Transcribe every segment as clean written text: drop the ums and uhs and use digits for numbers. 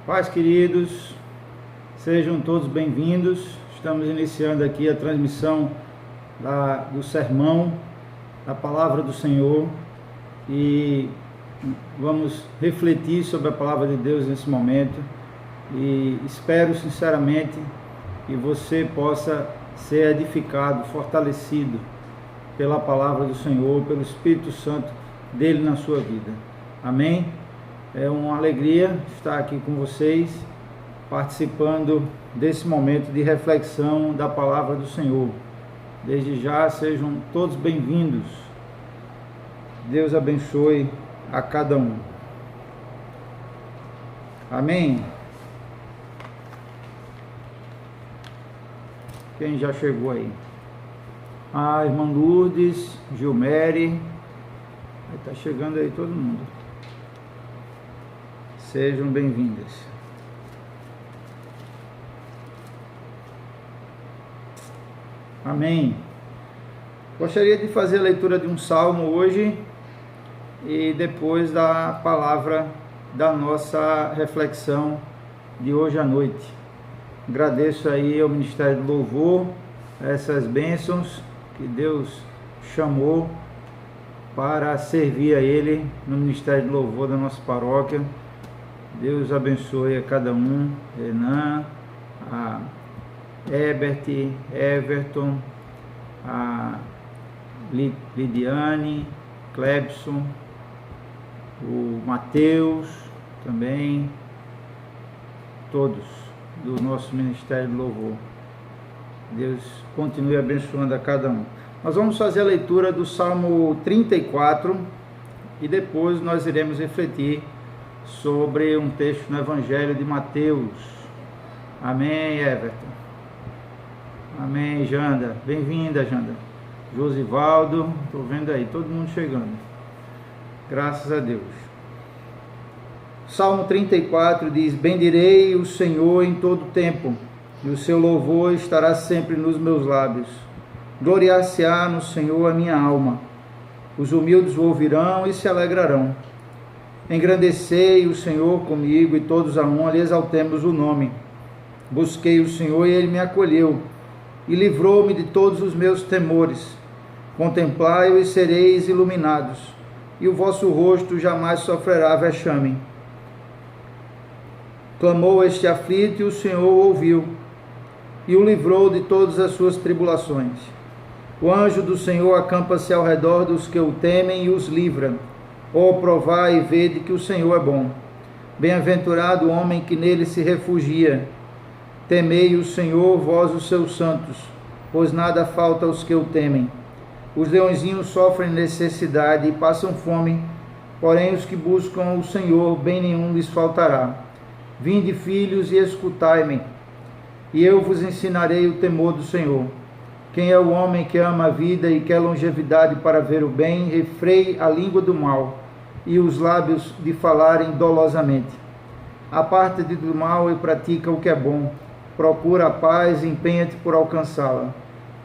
Paz, queridos, sejam todos bem-vindos. Estamos iniciando aqui a transmissão do sermão, da palavra do Senhor, e vamos refletir sobre a palavra de Deus nesse momento. E espero sinceramente que você possa ser edificado, fortalecido pela palavra do Senhor, pelo Espírito Santo dele na sua vida. Amém? É uma alegria estar aqui com vocês, participando desse momento de reflexão da palavra do Senhor. Desde já, sejam todos bem-vindos. Deus abençoe a cada um. Amém? Quem já chegou aí? A irmã Lourdes, Gilmere, está chegando aí todo mundo. Sejam bem-vindas. Amém. Gostaria de fazer a leitura de um salmo hoje e depois da palavra da nossa reflexão de hoje à noite. Agradeço aí ao Ministério do Louvor, essas bênçãos que Deus chamou para servir a Ele no Ministério do Louvor da nossa paróquia. Deus abençoe a cada um, Renan, a Herbert, Everton, a Lidiane, Clebson, o Mateus também, todos do nosso Ministério do Louvor. Deus continue abençoando a cada um. Nós vamos fazer a leitura do Salmo 34 e depois nós iremos refletir sobre um texto no Evangelho de Mateus. Amém, Everton. Amém, Janda. Bem-vinda, Janda. Josivaldo, estou vendo aí, todo mundo chegando. Graças a Deus. Salmo 34 diz: Bendirei o Senhor em todo tempo, e o seu louvor estará sempre nos meus lábios. Gloriar-se-á no Senhor a minha alma. Os humildes o ouvirão e se alegrarão. Engrandecei o Senhor comigo, e todos a uma lhe exaltemos o nome. Busquei o Senhor e ele me acolheu, e livrou-me de todos os meus temores. Contemplai-o e sereis iluminados, e o vosso rosto jamais sofrerá vexame. Clamou este aflito, e o Senhor o ouviu, e o livrou de todas as suas tribulações. O anjo do Senhor acampa-se ao redor dos que o temem e os livra. Ó, provai e vede que o Senhor é bom. Bem-aventurado o homem que nele se refugia. Temei o Senhor, vós os seus santos, pois nada falta aos que o temem. Os leõezinhos sofrem necessidade e passam fome, porém os que buscam o Senhor, bem nenhum lhes faltará. Vinde, filhos, e escutai-me, e eu vos ensinarei o temor do Senhor. Quem é o homem que ama a vida e quer longevidade para ver o bem? Refreie a língua do mal e os lábios de falarem dolosamente. Aparta-te do mal e pratica o que é bom. Procura a paz e empenha-te por alcançá-la.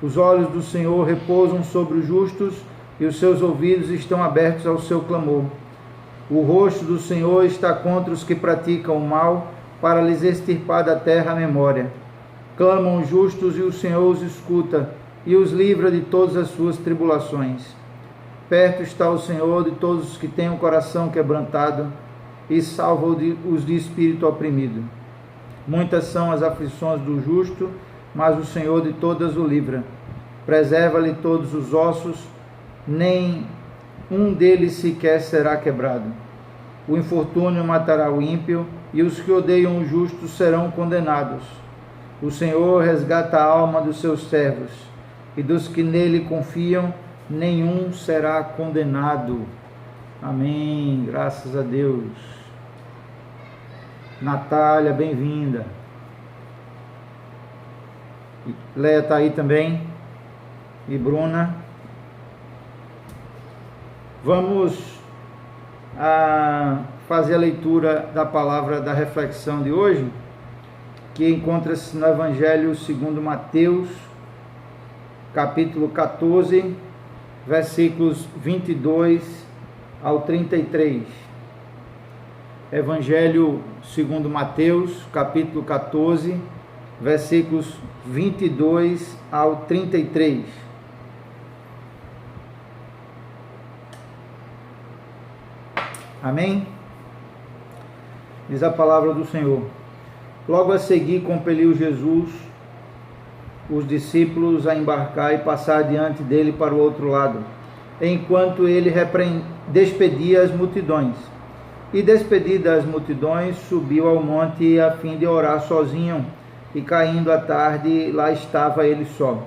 Os olhos do Senhor repousam sobre os justos e os seus ouvidos estão abertos ao seu clamor. O rosto do Senhor está contra os que praticam o mal, para lhes extirpar da terra a memória. Clamam os justos e o Senhor os escuta e os livra de todas as suas tribulações. Perto está o Senhor de todos os que têm o coração quebrantado e salva os de espírito oprimido. Muitas são as aflições do justo, mas o Senhor de todas o livra. Preserva-lhe todos os ossos, nem um deles sequer será quebrado. O infortúnio matará o ímpio, e os que odeiam o justo serão condenados. O Senhor resgata a alma dos seus servos, e dos que nele confiam, nenhum será condenado. Amém. Graças a Deus. Natália, bem-vinda. Leia está aí também. E Bruna. Vamos fazer a leitura da palavra da reflexão de hoje, que encontra-se no Evangelho segundo Mateus, capítulo 14, versículos 22 ao 33. Evangelho segundo Mateus, capítulo 14, versículos 22 ao 33. Amém? Diz a palavra do Senhor. Logo a seguir compeliu Jesus os discípulos a embarcar e passar diante dele para o outro lado, enquanto ele despedia as multidões. E despedidas as multidões, subiu ao monte a fim de orar sozinho, e caindo a tarde, lá estava ele só.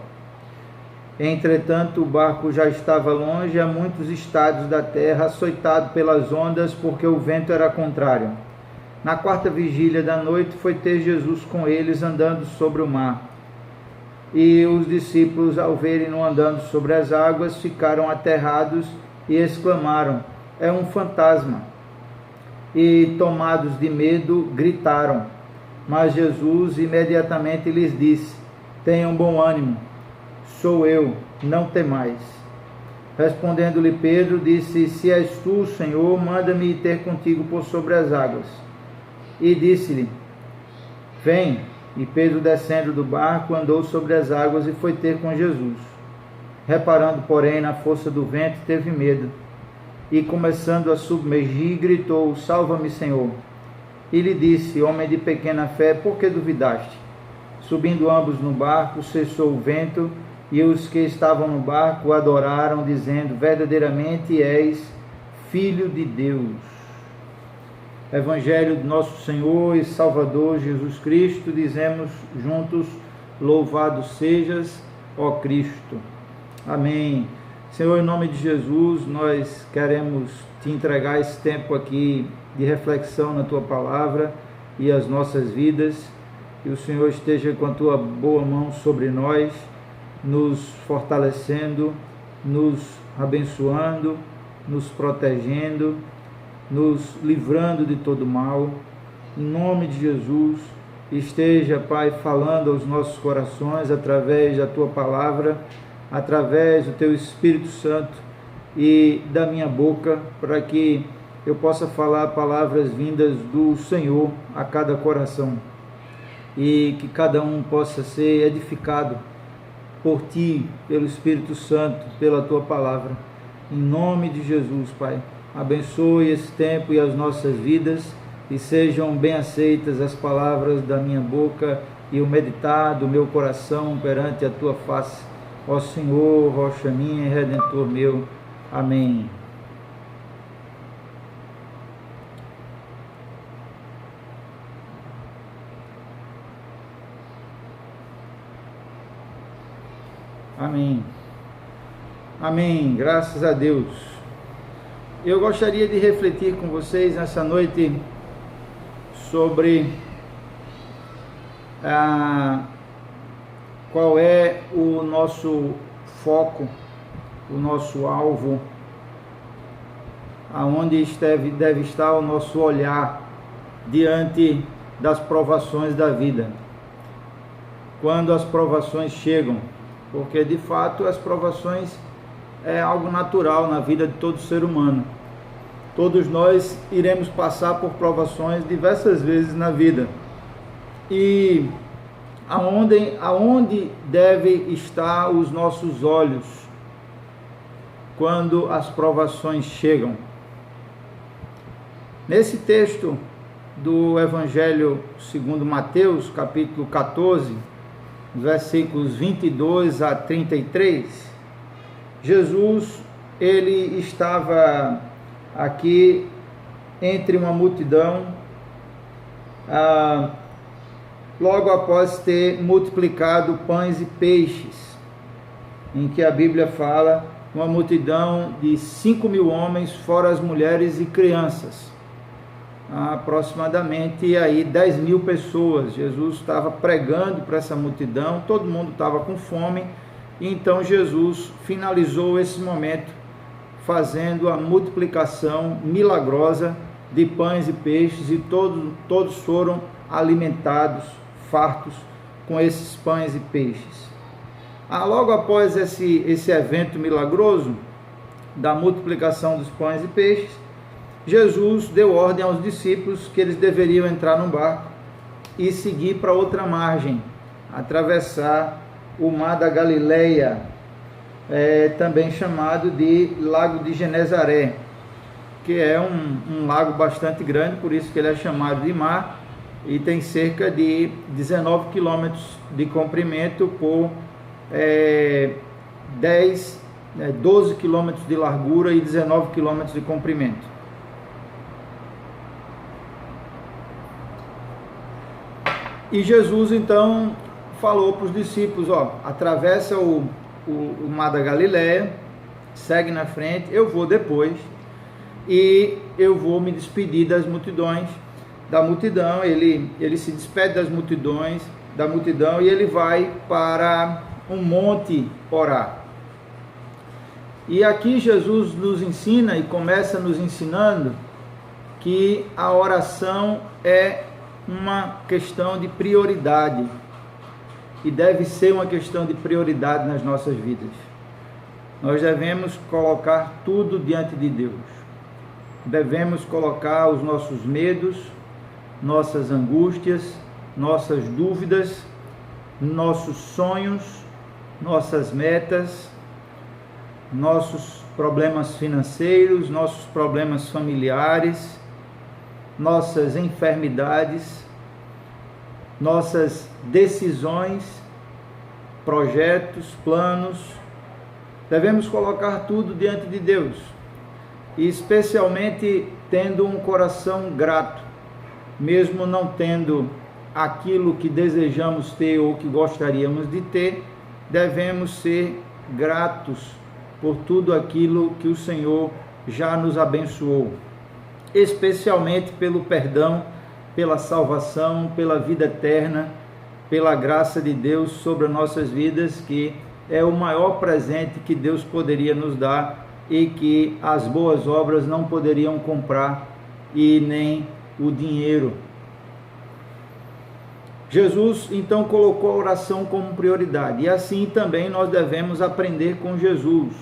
Entretanto, o barco já estava longe, a muitos estados da terra, açoitado pelas ondas, porque o vento era contrário. Na quarta vigília da noite, foi ter Jesus com eles, andando sobre o mar. E os discípulos, ao verem-no andando sobre as águas, ficaram aterrados e exclamaram: é um fantasma! E, tomados de medo, gritaram. Mas Jesus imediatamente lhes disse: tenham bom ânimo, sou eu, não temais. Respondendo-lhe Pedro, disse: se és tu, Senhor, manda-me ir ter contigo por sobre as águas. E disse-lhe: vem. E Pedro, descendo do barco, andou sobre as águas e foi ter com Jesus. Reparando, porém, na força do vento, teve medo. E, começando a submergir, gritou: salva-me, Senhor. E lhe disse: homem de pequena fé, por que duvidaste? Subindo ambos no barco, cessou o vento, e os que estavam no barco o adoraram, dizendo: verdadeiramente és Filho de Deus. Evangelho do nosso Senhor e Salvador Jesus Cristo, dizemos juntos: louvado sejas, ó Cristo. Amém. Senhor, em nome de Jesus, nós queremos te entregar esse tempo aqui de reflexão na tua palavra e as nossas vidas. Que o Senhor esteja com a tua boa mão sobre nós, nos fortalecendo, nos abençoando, nos protegendo, nos livrando de todo mal. Em nome de Jesus, esteja, Pai, falando aos nossos corações através da tua palavra, através do teu Espírito Santo e da minha boca, para que eu possa falar palavras vindas do Senhor a cada coração, e que cada um possa ser edificado por ti, pelo Espírito Santo, pela tua palavra. Em nome de Jesus, Pai, abençoe esse tempo e as nossas vidas, e sejam bem aceitas as palavras da minha boca e o meditar do meu coração perante a tua face, ó Senhor, rocha minha e redentor meu. Amém. Amém. Amém. Graças a Deus. Eu gostaria de refletir com vocês nessa noite sobre qual é o nosso foco, o nosso alvo, aonde deve estar o nosso olhar diante das provações da vida. Quando as provações chegam, porque de fato as provações é algo natural na vida de todo ser humano. Todos nós iremos passar por provações diversas vezes na vida. E aonde deve estar os nossos olhos quando as provações chegam? Nesse texto do Evangelho segundo Mateus, capítulo 14, versículos 22 a 33, Jesus, ele estava aqui entre uma multidão, logo após ter multiplicado pães e peixes, em que a Bíblia fala uma multidão de 5.000 homens, fora as mulheres e crianças, aproximadamente aí 10.000 pessoas. Jesus estava pregando para essa multidão, todo mundo estava com fome, e então Jesus finalizou esse momento fazendo a multiplicação milagrosa de pães e peixes, e todos foram alimentados, fartos, com esses pães e peixes. Logo após esse evento milagroso da multiplicação dos pães e peixes, Jesus deu ordem aos discípulos que eles deveriam entrar num barco e seguir para outra margem, atravessar o mar da Galileia, também chamado de Lago de Genezaré, que é um lago bastante grande, por isso que ele é chamado de mar, e tem cerca de 19 quilômetros de comprimento por 12 quilômetros de largura e 19 quilômetros de comprimento. E Jesus então falou para os discípulos, atravessa o mar da Galileia, segue na frente, eu vou depois, e eu vou me despedir da multidão, ele se despede da multidão, e ele vai para um monte orar. E aqui Jesus nos ensina, e começa nos ensinando, que a oração é uma questão de prioridade, e deve ser uma questão de prioridade nas nossas vidas. Nós devemos colocar tudo diante de Deus. Devemos colocar os nossos medos, nossas angústias, nossas dúvidas, nossos sonhos, nossas metas, nossos problemas financeiros, nossos problemas familiares, nossas enfermidades, nossas decisões, projetos, planos. Devemos colocar tudo diante de Deus, e especialmente tendo um coração grato, mesmo não tendo aquilo que desejamos ter ou que gostaríamos de ter, devemos ser gratos por tudo aquilo que o Senhor já nos abençoou, especialmente pelo perdão, pela salvação, pela vida eterna, pela graça de Deus sobre as nossas vidas, que é o maior presente que Deus poderia nos dar e que as boas obras não poderiam comprar, e nem o dinheiro. Jesus então colocou a oração como prioridade, e assim também nós devemos aprender com Jesus.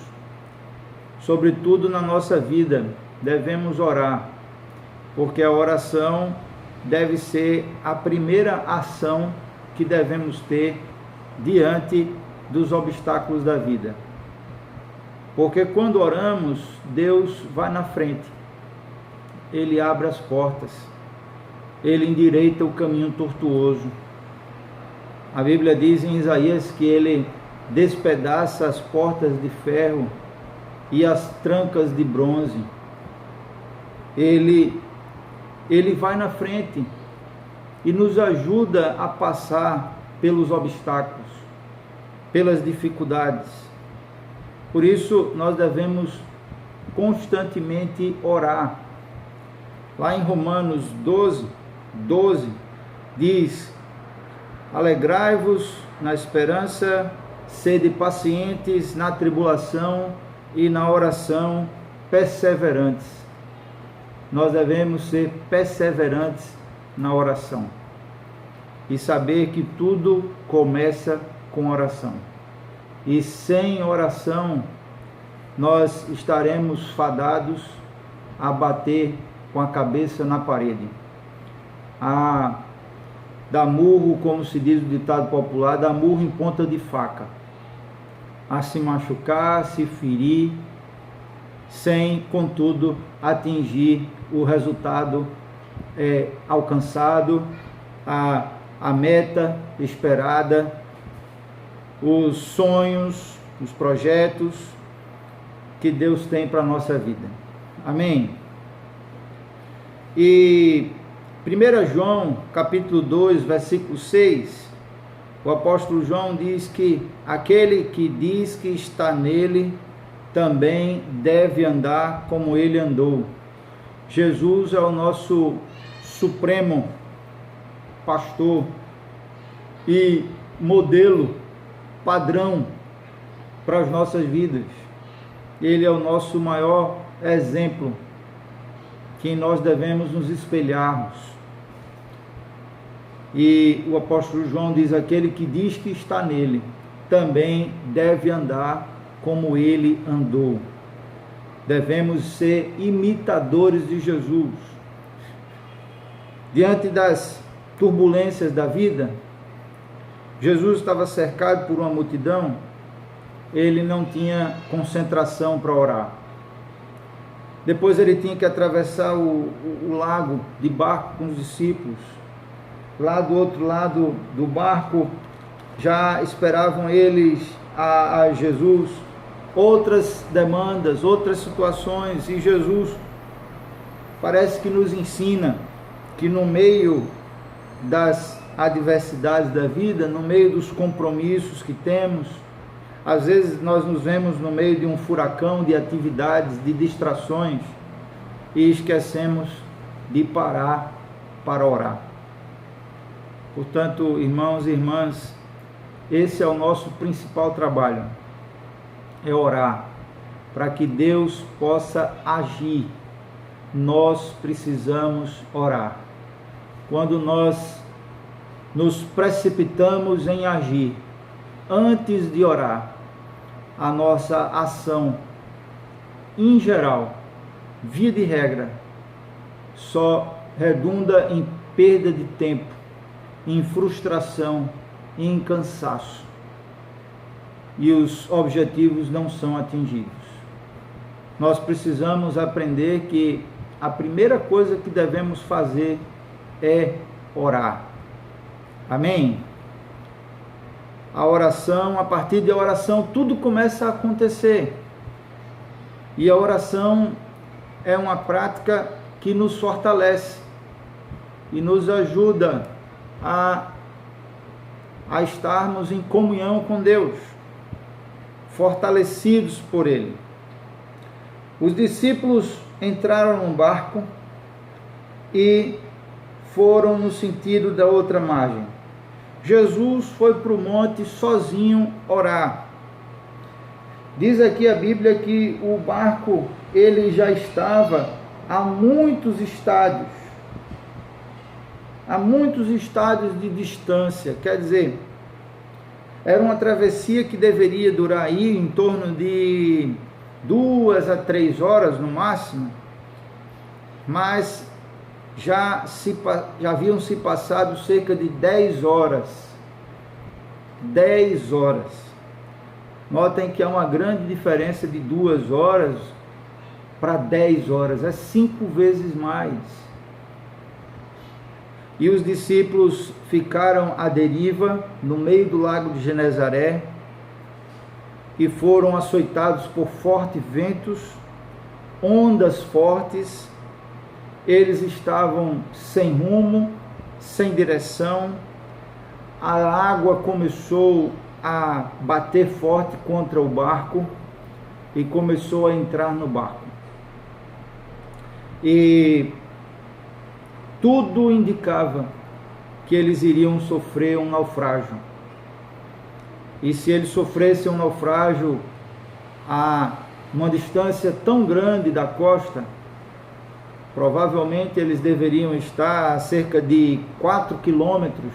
Sobretudo na nossa vida, devemos orar, porque a oração deve ser a primeira ação que devemos ter diante dos obstáculos da vida. Porque quando oramos, Deus vai na frente, Ele abre as portas, Ele endireita o caminho tortuoso. A Bíblia diz em Isaías que Ele despedaça as portas de ferro e as trancas de bronze. Ele vai na frente e nos ajuda a passar pelos obstáculos, pelas dificuldades. Por isso, nós devemos constantemente orar. Lá em Romanos 12, diz: alegrai-vos na esperança, sede pacientes na tribulação e na oração perseverantes. Nós devemos ser perseverantes na oração e saber que tudo começa com oração. E sem oração, nós estaremos fadados a bater com a cabeça na parede, a dar murro, como se diz o ditado popular, dar murro em ponta de faca, a se machucar, se ferir, sem, contudo, atingir o resultado alcançado, a meta esperada, os sonhos, os projetos que Deus tem para a nossa vida. Amém? E 1 João, capítulo 2, versículo 6, o apóstolo João diz que aquele que diz que está nele, também deve andar como ele andou. Jesus é o nosso supremo pastor e modelo, padrão para as nossas vidas. Ele é o nosso maior exemplo, que nós devemos nos espelharmos. E o apóstolo João diz: aquele que diz que está nele, também deve andar como ele andou. devemos ser imitadores de Jesus. Diante das turbulências da vida, Jesus estava cercado por uma multidão, ele não tinha concentração para orar. Depois ele tinha que atravessar o lago de barco com os discípulos. Lá do outro lado do barco já esperavam eles a Jesus, outras demandas, outras situações, e Jesus parece que nos ensina que no meio das adversidades da vida, no meio dos compromissos que temos, às vezes nós nos vemos no meio de um furacão de atividades, de distrações, e esquecemos de parar para orar. Portanto, irmãos e irmãs, esse é o nosso principal trabalho, é orar, para que Deus possa agir. Nós precisamos orar. Quando nós nos precipitamos em agir, antes de orar, a nossa ação, em geral, via de regra, só redunda em perda de tempo, em frustração, em cansaço, e os objetivos não são atingidos. Nós precisamos aprender que a primeira coisa que devemos fazer é orar. Amém? A oração, a partir da oração, tudo começa a acontecer. E a oração é uma prática que nos fortalece e nos ajuda a estarmos em comunhão com Deus, fortalecidos por Ele. Os discípulos entraram num barco e foram no sentido da outra margem. Jesus foi para o monte sozinho orar. Diz aqui a Bíblia que o barco ele já estava a muitos estádios de distância, quer dizer, era uma travessia que deveria durar aí em torno de 2 a 3 horas no máximo, mas já haviam se passado cerca de 10 horas. 10 horas. Notem que há uma grande diferença de 2 horas para 10 horas, é 5 vezes mais. E os discípulos ficaram à deriva no meio do lago de Genezaré e foram açoitados por fortes ventos, ondas fortes. Eles estavam sem rumo, sem direção. A água começou a bater forte contra o barco e começou a entrar no barco. E tudo indicava que eles iriam sofrer um naufrágio. E se eles sofressem um naufrágio a uma distância tão grande da costa, provavelmente eles deveriam estar a cerca de 4 quilômetros,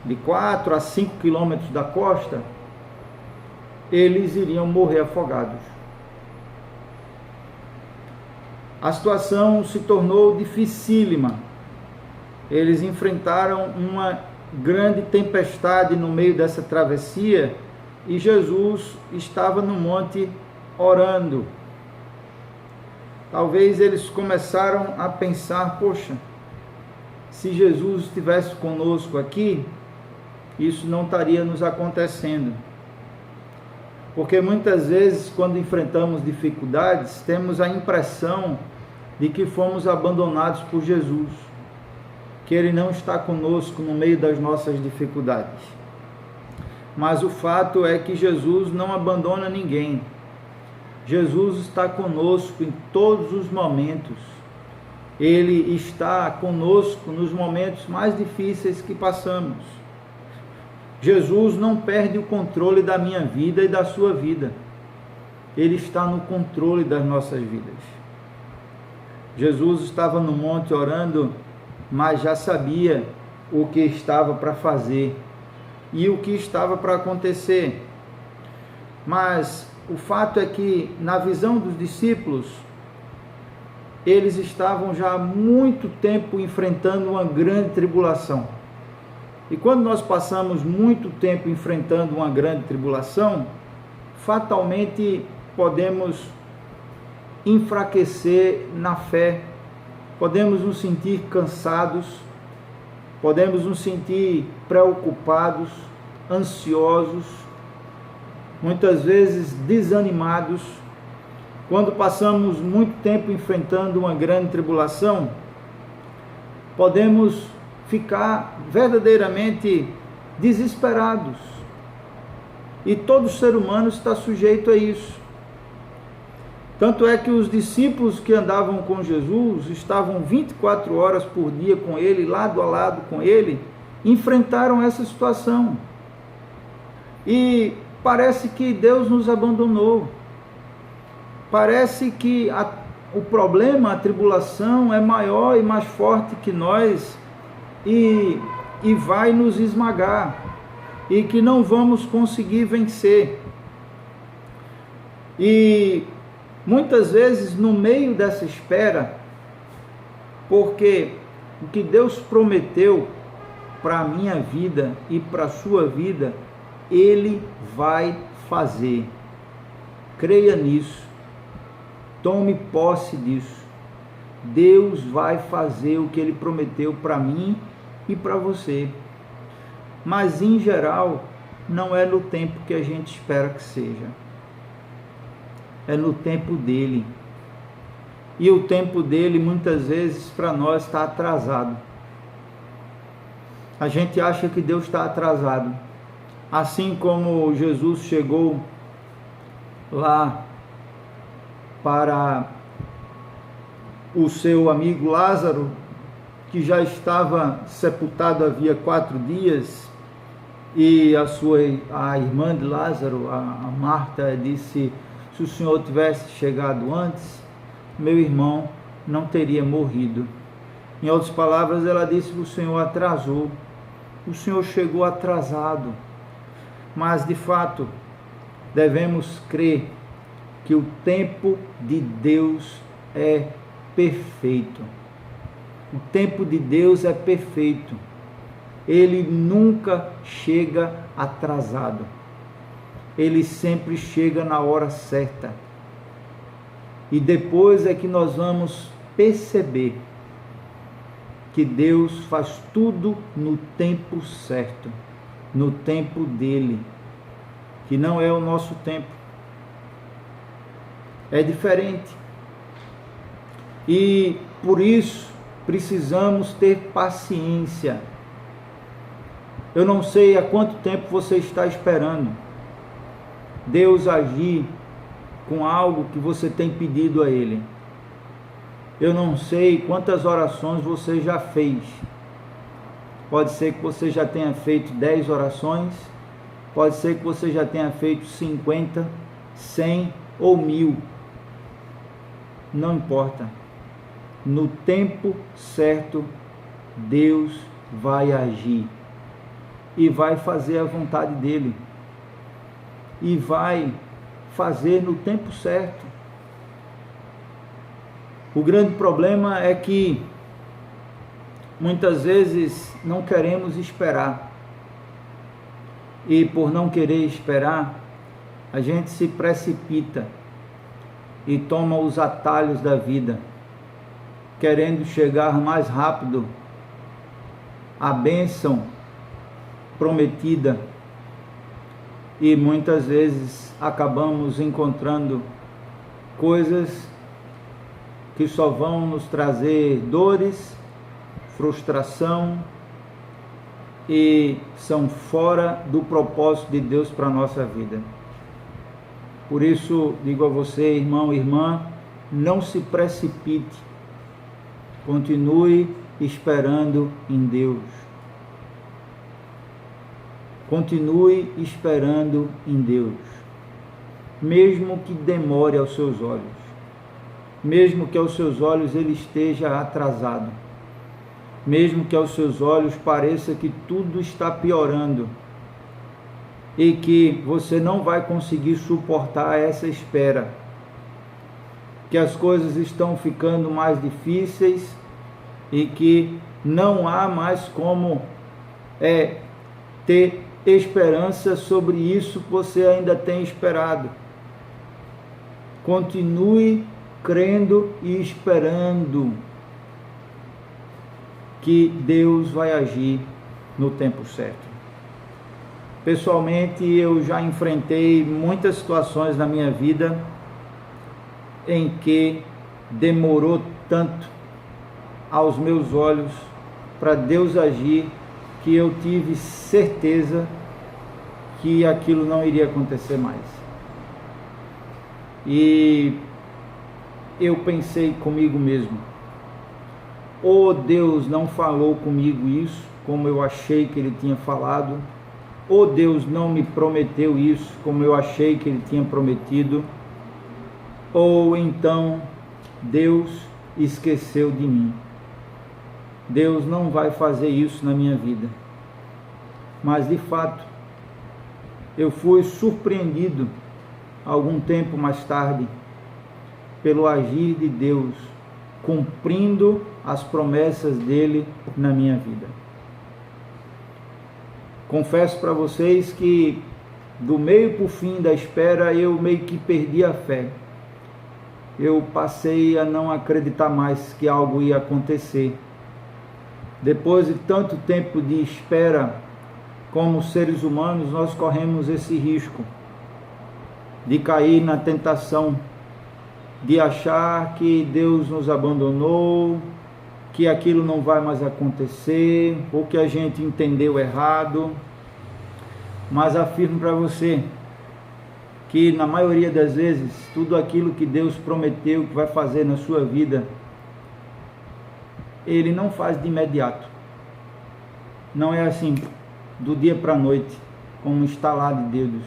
de 4 a 5 quilômetros da costa, eles iriam morrer afogados. A situação se tornou dificílima. Eles enfrentaram uma grande tempestade no meio dessa travessia e Jesus estava no monte orando. Talvez eles começaram a pensar, poxa, se Jesus estivesse conosco aqui, isso não estaria nos acontecendo. Porque muitas vezes, quando enfrentamos dificuldades, temos a impressão de que fomos abandonados por Jesus, que Ele não está conosco no meio das nossas dificuldades. Mas o fato é que Jesus não abandona ninguém. Jesus está conosco em todos os momentos. Ele está conosco nos momentos mais difíceis que passamos. Jesus não perde o controle da minha vida e da sua vida. Ele está no controle das nossas vidas. Jesus estava no monte orando, mas já sabia o que estava para fazer e o que estava para acontecer. Mas o fato é que, na visão dos discípulos, eles estavam já há muito tempo enfrentando uma grande tribulação. E quando nós passamos muito tempo enfrentando uma grande tribulação, fatalmente podemos enfraquecer na fé, podemos nos sentir cansados, podemos nos sentir preocupados, ansiosos, muitas vezes desanimados. Quando passamos muito tempo enfrentando uma grande tribulação, podemos ficar verdadeiramente desesperados. E todo ser humano está sujeito a isso. Tanto é que os discípulos que andavam com Jesus, estavam 24 horas por dia com ele, lado a lado com ele, enfrentaram essa situação. E parece que Deus nos abandonou. Parece que o problema, a tribulação é maior e mais forte que nós e vai nos esmagar e que não vamos conseguir vencer. E muitas vezes no meio dessa espera, porque o que Deus prometeu para a minha vida e para a sua vida, Ele vai fazer. Creia nisso. Tome posse disso. Deus vai fazer o que Ele prometeu para mim e para você. Mas em geral, não é no tempo que a gente espera que seja. É no tempo dele. E o tempo dele, muitas vezes, para nós está atrasado. A gente acha que Deus está atrasado. Assim como Jesus chegou lá para o seu amigo Lázaro, que já estava sepultado havia 4 dias, e a irmã de Lázaro, a Marta, disse: se o Senhor tivesse chegado antes, meu irmão não teria morrido. Em outras palavras, ela disse que o Senhor atrasou. O Senhor chegou atrasado. Mas, de fato, devemos crer que o tempo de Deus é perfeito. O tempo de Deus é perfeito. Ele nunca chega atrasado. Ele sempre chega na hora certa. E depois é que nós vamos perceber que Deus faz tudo no tempo certo, no tempo dele, que não é o nosso tempo. É diferente. E por isso precisamos ter paciência. Eu não sei há quanto tempo você está esperando Deus agir com algo que você tem pedido a Ele. Eu não sei quantas orações você já fez. Pode ser que você já tenha feito 10 orações, pode ser que você já tenha feito 50, 100 ou 1000. Não importa. No tempo certo, Deus vai agir e vai fazer a vontade dele. E vai fazer no tempo certo. O grande problema é que muitas vezes não queremos esperar. E por não querer esperar, a gente se precipita e toma os atalhos da vida, querendo chegar mais rápido à bênção prometida. E muitas vezes acabamos encontrando coisas que só vão nos trazer dores, frustração e são fora do propósito de Deus para a nossa vida. Por isso, digo a você, irmão e irmã, não se precipite. Continue esperando em Deus. Continue esperando em Deus. Mesmo que demore aos seus olhos. Mesmo que aos seus olhos ele esteja atrasado. Mesmo que aos seus olhos pareça que tudo está piorando. e que você não vai conseguir suportar essa espera, que as coisas estão ficando mais difíceis e que não há mais como ter esperança sobre isso que você ainda tem esperado. Continue crendo e esperando que Deus vai agir no tempo certo. Pessoalmente, eu já enfrentei muitas situações na minha vida em que demorou tanto aos meus olhos para Deus agir, que eu tive certeza que aquilo não iria acontecer mais. E eu pensei comigo mesmo: ou Deus não falou comigo isso como eu achei que Ele tinha falado, ou Deus não me prometeu isso como eu achei que Ele tinha prometido, ou então Deus esqueceu de mim. Deus não vai fazer isso na minha vida. Mas de fato, eu fui surpreendido algum tempo mais tarde pelo agir de Deus, cumprindo as promessas dele na minha vida. Confesso para vocês que do meio para o fim da espera eu meio que perdi a fé. Eu passei a não acreditar mais que algo ia acontecer. Depois de tanto tempo de espera, como seres humanos, nós corremos esse risco de cair na tentação de achar que Deus nos abandonou, que aquilo não vai mais acontecer, ou que a gente entendeu errado. Mas afirmo para você que na maioria das vezes, tudo aquilo que Deus prometeu que vai fazer na sua vida, Ele não faz de imediato. Não é assim, do dia para a noite, com um estalar de dedos.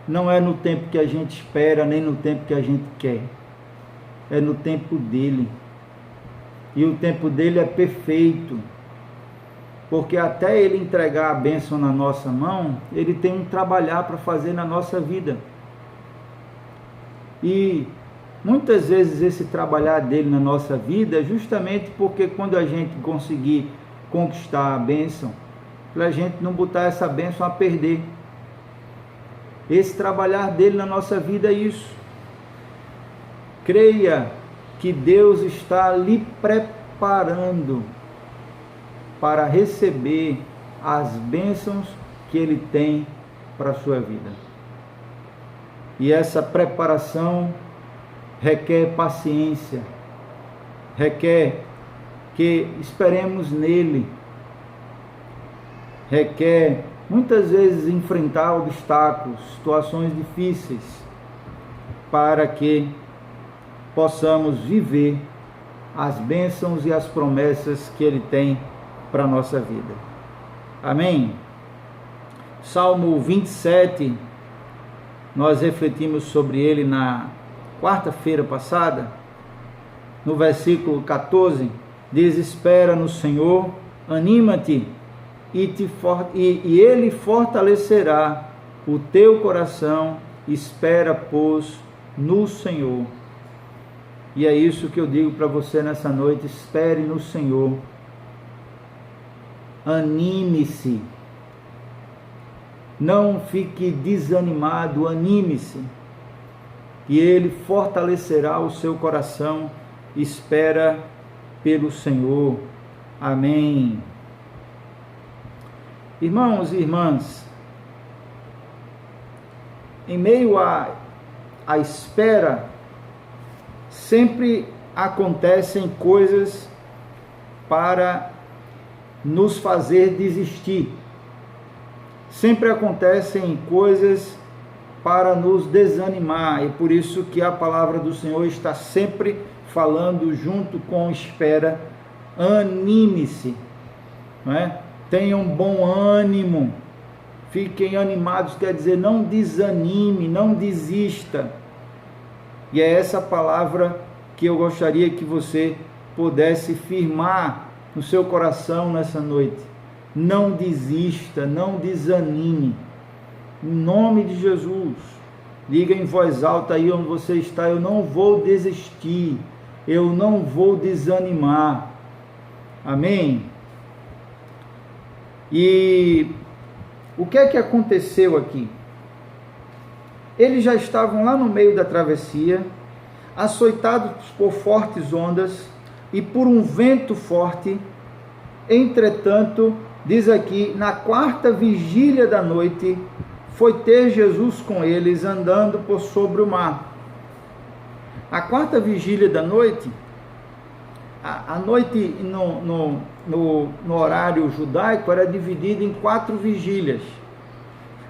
Não é no tempo que a gente espera, nem no tempo que a gente quer. É no tempo dele. E o tempo dele é perfeito. Porque até ele entregar a bênção na nossa mão, ele tem um trabalhar para fazer na nossa vida. E muitas vezes esse trabalhar dele na nossa vida é justamente porque quando a gente conseguir conquistar a bênção, para a gente não botar essa bênção a perder. Esse trabalhar dele na nossa vida é isso. Creia que Deus está lhe preparando para receber as bênçãos que Ele tem para a sua vida. E essa preparação requer paciência, requer que esperemos nele, requer muitas vezes enfrentar obstáculos, situações difíceis, para que possamos viver as bênçãos e as promessas que Ele tem para a nossa vida. Amém? Salmo 27, nós refletimos sobre ele na quarta-feira passada, no versículo 14, diz: espera no Senhor, anima-te, e Ele fortalecerá o teu coração, espera, pois, no Senhor. E é isso que eu digo para você nessa noite: espere no Senhor, anime-se, não fique desanimado, anime-se, e Ele fortalecerá o seu coração, espera pelo Senhor. Amém. Irmãos e irmãs, em meio à espera, sempre acontecem coisas para nos fazer desistir. Sempre acontecem coisas para nos desanimar, e por isso que a palavra do Senhor está sempre falando junto com espera: anime-se, não é? Tenham bom ânimo, fiquem animados, quer dizer, não desanime, não desista. E é essa palavra que eu gostaria que você pudesse firmar no seu coração nessa noite. Não desista, não desanime. Em nome de Jesus. Diga em voz alta aí onde você está: eu não vou desistir, eu não vou desanimar. Amém? E o que é que aconteceu aqui? Eles já estavam lá no meio da travessia, açoitados por fortes ondas e por um vento forte. Entretanto, diz aqui, na 4ª vigília da noite, foi ter Jesus com eles andando por sobre o mar. A 4ª vigília da noite, a noite no horário judaico era dividida em 4 vigílias.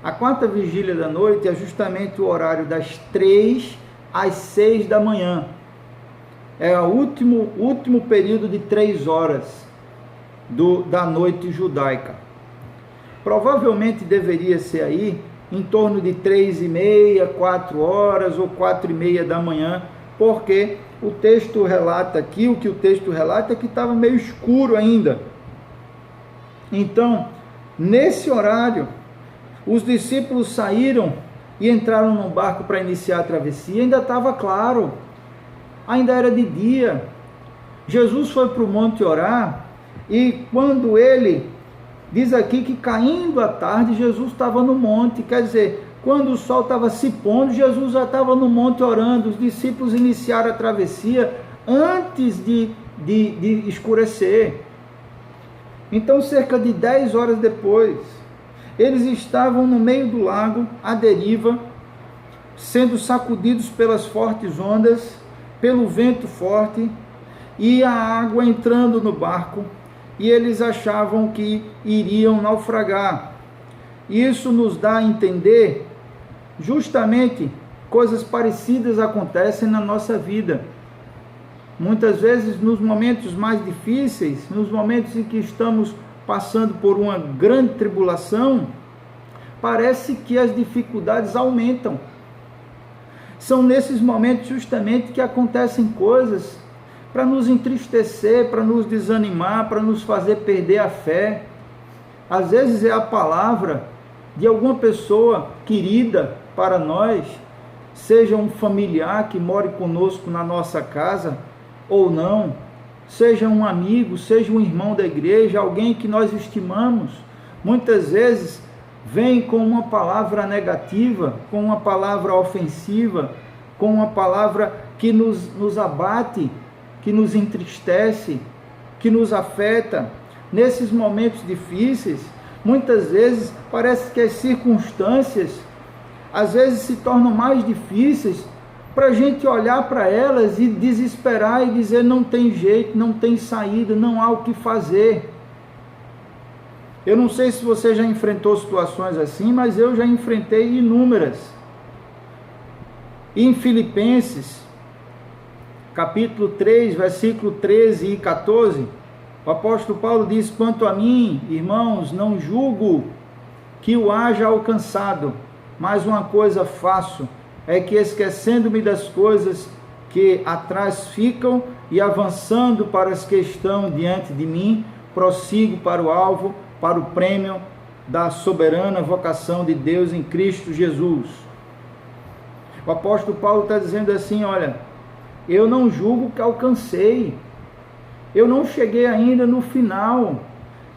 A 4ª vigília da noite é justamente o horário das 3 às 6 da manhã. É o último período de 3 horas da noite judaica. Provavelmente deveria ser aí em torno de 3h30, 4 horas ou 4h30 da manhã, porque o texto relata aqui, o que o texto relata é que estava meio escuro ainda. Então, nesse horário, os discípulos saíram e entraram no barco para iniciar a travessia. Ainda estava claro, ainda era de dia. Jesus foi para o monte orar, e quando ele, diz aqui que caindo a tarde, Jesus estava no monte. Quer dizer, quando o sol estava se pondo, Jesus já estava no monte orando. Os discípulos iniciaram a travessia antes de escurecer. Então, cerca de 10 horas depois, eles estavam no meio do lago, à deriva, sendo sacudidos pelas fortes ondas, pelo vento forte, e a água entrando no barco, e eles achavam que iriam naufragar. Isso nos dá a entender, justamente, coisas parecidas acontecem na nossa vida. Muitas vezes, nos momentos mais difíceis, nos momentos em que estamos passando por uma grande tribulação, parece que as dificuldades aumentam. São nesses momentos justamente que acontecem coisas para nos entristecer, para nos desanimar, para nos fazer perder a fé. Às vezes é a palavra de alguma pessoa querida para nós, seja um familiar que more conosco na nossa casa ou não, seja um amigo, seja um irmão da igreja, alguém que nós estimamos. Muitas vezes vem com uma palavra negativa, com uma palavra ofensiva, com uma palavra que nos abate, que nos entristece, que nos afeta. Nesses momentos difíceis, muitas vezes parece que as circunstâncias às vezes se tornam mais difíceis para a gente olhar para elas e desesperar e dizer: não tem jeito, não tem saída, não há o que fazer. Eu não sei se você já enfrentou situações assim, mas eu já enfrentei inúmeras. Em Filipenses, capítulo 3, versículo 13 e 14, o apóstolo Paulo diz: quanto a mim, irmãos, não julgo que o haja alcançado, mas uma coisa faço, é que, esquecendo-me das coisas que atrás ficam e avançando para as que estão diante de mim, prossigo para o alvo, para o prêmio da soberana vocação de Deus em Cristo Jesus. O apóstolo Paulo está dizendo assim: olha, eu não julgo que alcancei, eu não cheguei ainda no final,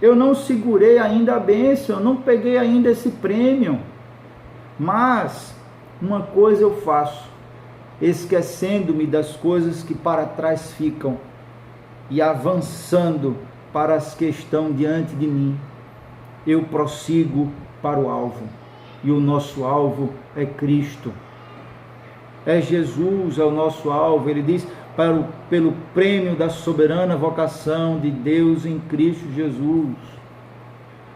eu não segurei ainda a bênção, eu não peguei ainda esse prêmio, mas uma coisa eu faço, esquecendo-me das coisas que para trás ficam e avançando para as que estão diante de mim, eu prossigo para o alvo, e o nosso alvo é Cristo, é Jesus, é o nosso alvo. Ele diz: pelo prêmio da soberana vocação de Deus em Cristo Jesus.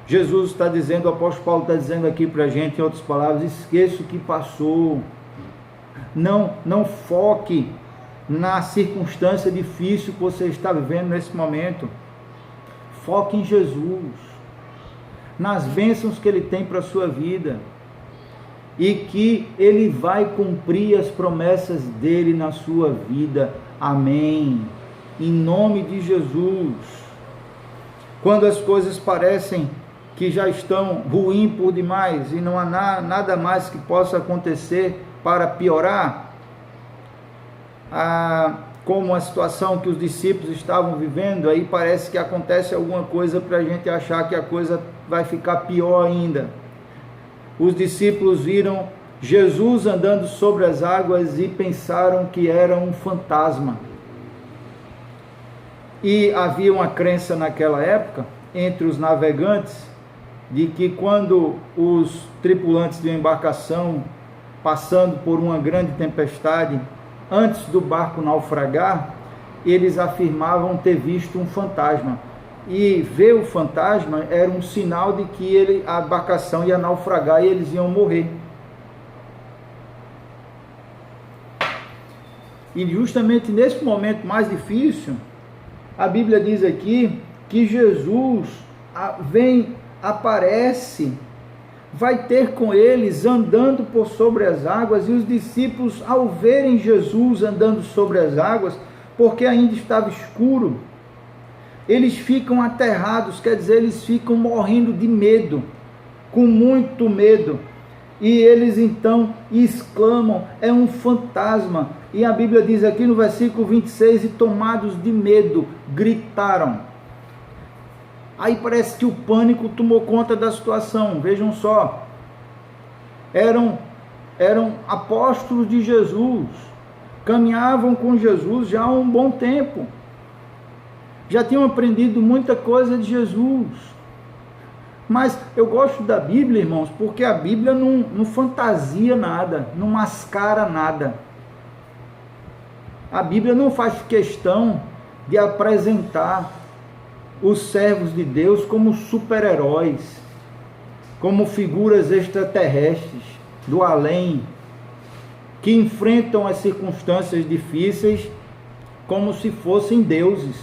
Jesus está dizendo, o apóstolo Paulo está dizendo aqui para a gente, em outras palavras: esqueça o que passou, não foque na circunstância difícil que você está vivendo nesse momento, foque em Jesus, nas bênçãos que Ele tem para a sua vida, e que Ele vai cumprir as promessas dEle na sua vida. Amém, em nome de Jesus. Quando as coisas parecem que já estão ruins por demais e não há nada mais que possa acontecer para piorar, como a situação que os discípulos estavam vivendo, aí parece que acontece alguma coisa para a gente achar que a coisa vai ficar pior ainda. Os discípulos viram Jesus andando sobre as águas e pensaram que era um fantasma. E havia uma crença naquela época, entre os navegantes, de que quando os tripulantes de uma embarcação, passando por uma grande tempestade, antes do barco naufragar, eles afirmavam ter visto um fantasma. E ver o fantasma era um sinal de que a embarcação ia naufragar e eles iam morrer. E justamente nesse momento mais difícil, a Bíblia diz aqui que Jesus aparece, vai ter com eles andando por sobre as águas, e os discípulos, ao verem Jesus andando sobre as águas, porque ainda estava escuro, eles ficam aterrados, quer dizer, eles ficam morrendo de medo, com muito medo, e eles então exclamam, é um fantasma, e a Bíblia diz aqui no versículo 26, e tomados de medo, gritaram. Aí parece que o pânico tomou conta da situação. Vejam só, eram apóstolos de Jesus, caminhavam com Jesus já há um bom tempo, já tinham aprendido muita coisa de Jesus. Mas eu gosto da Bíblia, irmãos, porque a Bíblia não fantasia nada, não mascara nada. A Bíblia não faz questão de apresentar os servos de Deus como super-heróis, como figuras extraterrestres do além, que enfrentam as circunstâncias difíceis como se fossem deuses,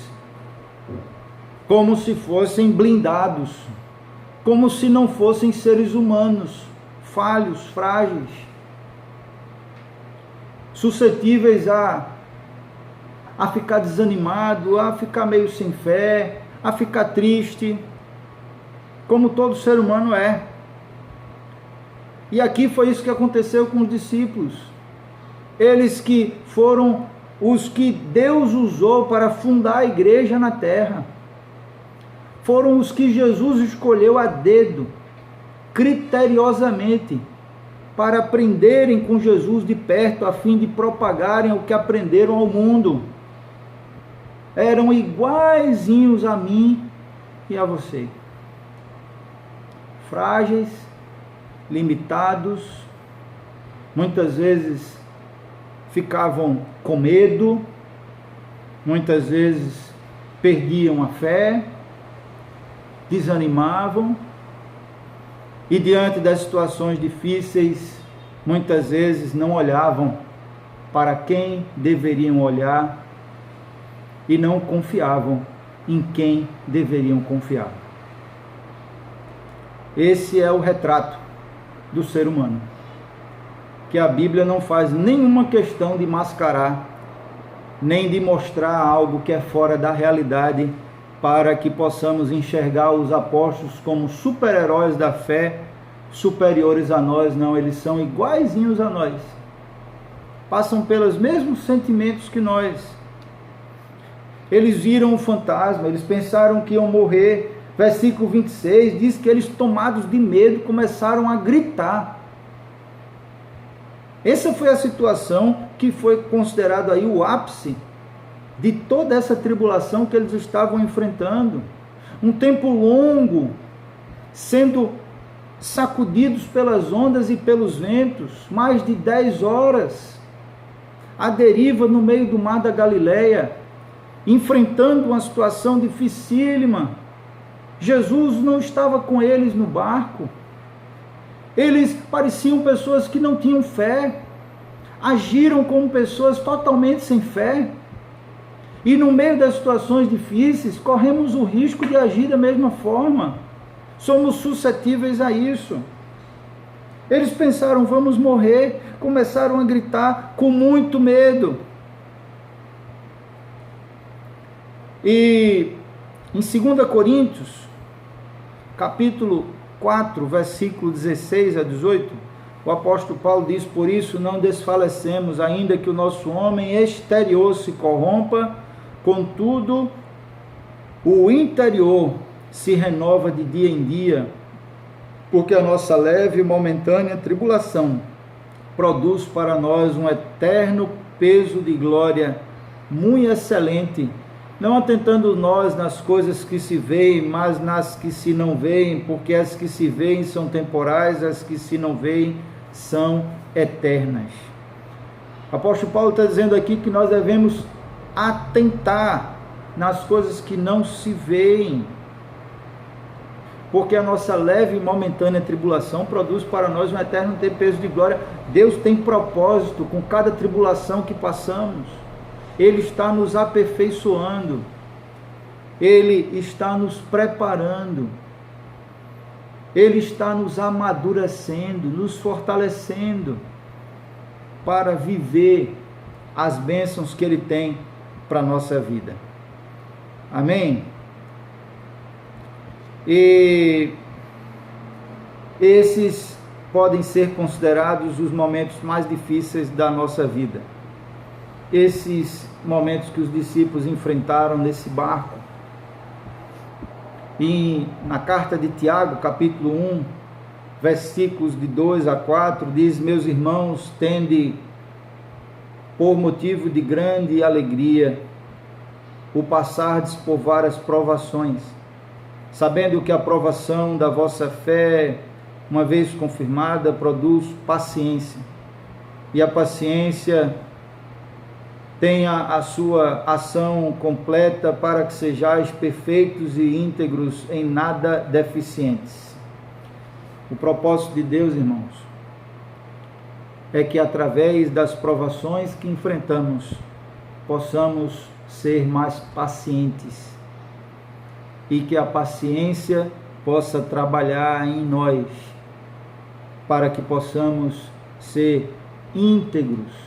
como se fossem blindados, como se não fossem seres humanos, falhos, frágeis, suscetíveis a ficar desanimado, a ficar meio sem fé, a ficar triste, como todo ser humano é. E aqui foi isso que aconteceu com os discípulos. Eles que foram os que Deus usou para fundar a igreja na terra. Foram os que Jesus escolheu a dedo, criteriosamente, para aprenderem com Jesus de perto, a fim de propagarem o que aprenderam ao mundo. Eram iguaizinhos a mim e a você. Frágeis, limitados, muitas vezes ficavam com medo, muitas vezes perdiam a fé, desanimavam, e diante das situações difíceis, muitas vezes não olhavam para quem deveriam olhar e não confiavam em quem deveriam confiar. Esse é o retrato do ser humano, que a Bíblia não faz nenhuma questão de mascarar, nem de mostrar algo que é fora da realidade, para que possamos enxergar os apóstolos como super-heróis da fé, superiores a nós. Não, eles são iguaizinhos a nós, passam pelos mesmos sentimentos que nós. Eles viram um fantasma, eles pensaram que iam morrer. Versículo 26 diz que eles, tomados de medo, começaram a gritar. Essa foi a situação que foi considerado aí o ápice de toda essa tribulação que eles estavam enfrentando. Um tempo longo, sendo sacudidos pelas ondas e pelos ventos, mais de 10 horas, à deriva no meio do mar da Galileia, enfrentando uma situação dificílima. Jesus não estava com eles no barco. Eles pareciam pessoas que não tinham fé, agiram como pessoas totalmente sem fé. E no meio das situações difíceis, corremos o risco de agir da mesma forma. Somos suscetíveis a isso. Eles pensaram, vamos morrer, começaram a gritar com muito medo. E em 2 Coríntios, capítulo 4, versículo 16 a 18, o apóstolo Paulo diz: por isso não desfalecemos, ainda que o nosso homem exterior se corrompa, contudo o interior se renova de dia em dia, porque a nossa leve e momentânea tribulação produz para nós um eterno peso de glória muito excelente, não atentando nós nas coisas que se veem, mas nas que se não veem, porque as que se veem são temporais, as que se não veem são eternas. O apóstolo Paulo está dizendo aqui que nós devemos atentar nas coisas que não se veem, porque a nossa leve e momentânea tribulação produz para nós um eterno peso de glória. Deus tem propósito com cada tribulação que passamos. Ele está nos aperfeiçoando, Ele está nos preparando, Ele está nos amadurecendo, nos fortalecendo para viver as bênçãos que Ele tem para a nossa vida. Amém? E esses podem ser considerados os momentos mais difíceis da nossa vida. Esses momentos que os discípulos enfrentaram nesse barco. E na carta de Tiago, capítulo 1, versículos de 2 a 4, diz: meus irmãos, tende por motivo de grande alegria o passardes por várias provações, sabendo que a provação da vossa fé, uma vez confirmada, produz paciência, e a paciência tenha a sua ação completa, para que sejais perfeitos e íntegros, em nada deficientes. O propósito de Deus, irmãos, é que através das provações que enfrentamos, possamos ser mais pacientes, e que a paciência possa trabalhar em nós, para que possamos ser íntegros,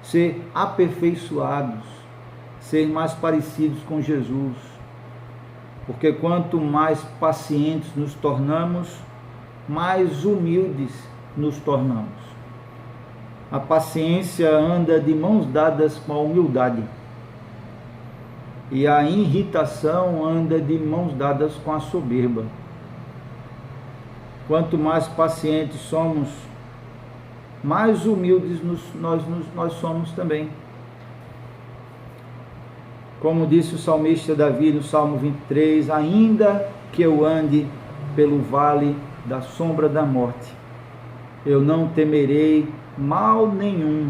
ser aperfeiçoados, ser mais parecidos com Jesus. Porque quanto mais pacientes nos tornamos, mais humildes nos tornamos. A paciência anda de mãos dadas com a humildade, e a irritação anda de mãos dadas com a soberba. Quanto mais pacientes somos, mais humildes nós somos também. Como disse o salmista Davi no Salmo 23, ainda que eu ande pelo vale da sombra da morte, eu não temerei mal nenhum,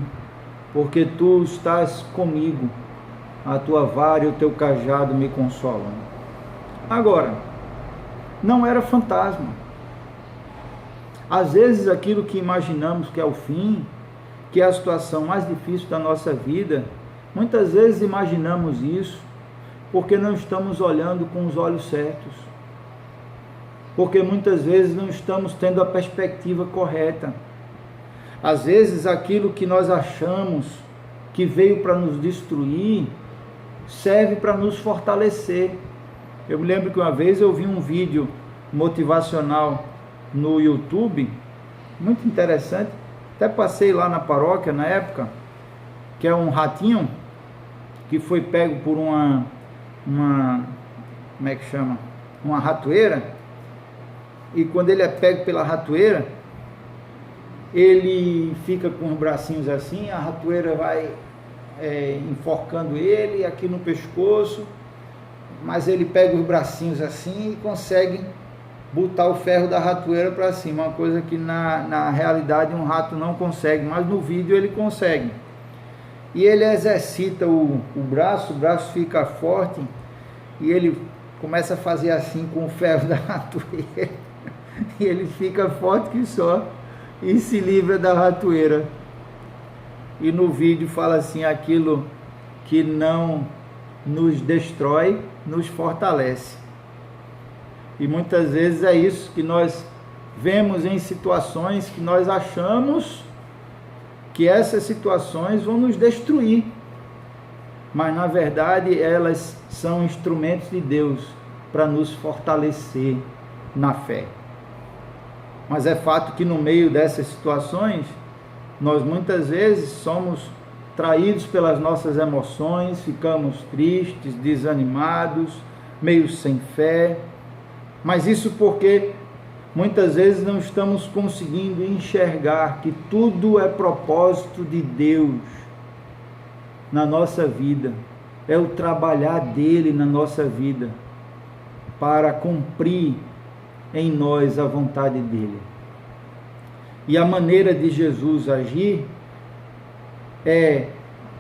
porque tu estás comigo, a tua vara e o teu cajado me consolam. Agora, não era fantasma. Às vezes aquilo que imaginamos que é o fim, que é a situação mais difícil da nossa vida, muitas vezes imaginamos isso porque não estamos olhando com os olhos certos, porque muitas vezes não estamos tendo a perspectiva correta. Às vezes aquilo que nós achamos que veio para nos destruir, serve para nos fortalecer. Eu me lembro que uma vez eu vi um vídeo motivacional no YouTube, muito interessante, até passei lá na paróquia na época, que é um ratinho que foi pego por uma como é que chama? Uma ratoeira, e quando ele é pego pela ratoeira, ele fica com os bracinhos assim, a ratoeira vai enforcando ele aqui no pescoço, mas ele pega os bracinhos assim e consegue botar o ferro da ratoeira para cima, uma coisa que na realidade um rato não consegue, mas no vídeo ele consegue. E ele exercita o braço fica forte, e ele começa a fazer assim com o ferro da ratoeira, e ele fica forte que só, e se livra da ratoeira. E no vídeo fala assim: aquilo que não nos destrói, nos fortalece. E muitas vezes é isso que nós vemos em situações que nós achamos que essas situações vão nos destruir, mas na verdade elas são instrumentos de Deus para nos fortalecer, na fé. Mas é fato que no meio dessas situações, nós muitas vezes somos traídos pelas nossas emoções, ficamos tristes, desanimados, meio sem fé, mas isso porque muitas vezes não estamos conseguindo enxergar que tudo é propósito de Deus na nossa vida, é o trabalhar dele na nossa vida, para cumprir em nós a vontade dele. E a maneira de Jesus agir é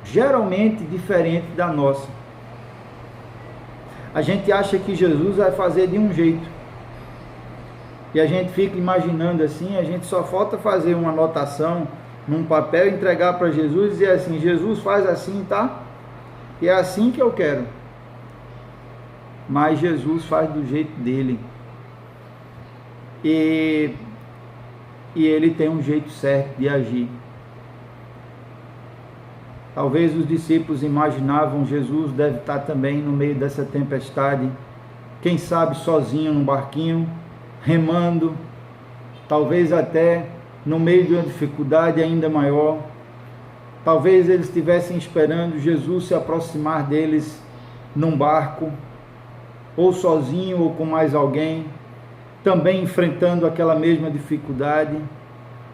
geralmente diferente da nossa. A gente acha que Jesus vai fazer de um jeito, e a gente fica imaginando assim, a gente só falta fazer uma anotação num papel, entregar para Jesus e dizer assim: Jesus faz assim, tá? E é assim que eu quero. Mas Jesus faz do jeito dele. E ele tem um jeito certo de agir. Talvez os discípulos imaginavam Jesus deve estar também no meio dessa tempestade, quem sabe sozinho num barquinho, remando, talvez até no meio de uma dificuldade ainda maior. Talvez eles estivessem esperando Jesus se aproximar deles num barco, ou sozinho ou com mais alguém, também enfrentando aquela mesma dificuldade,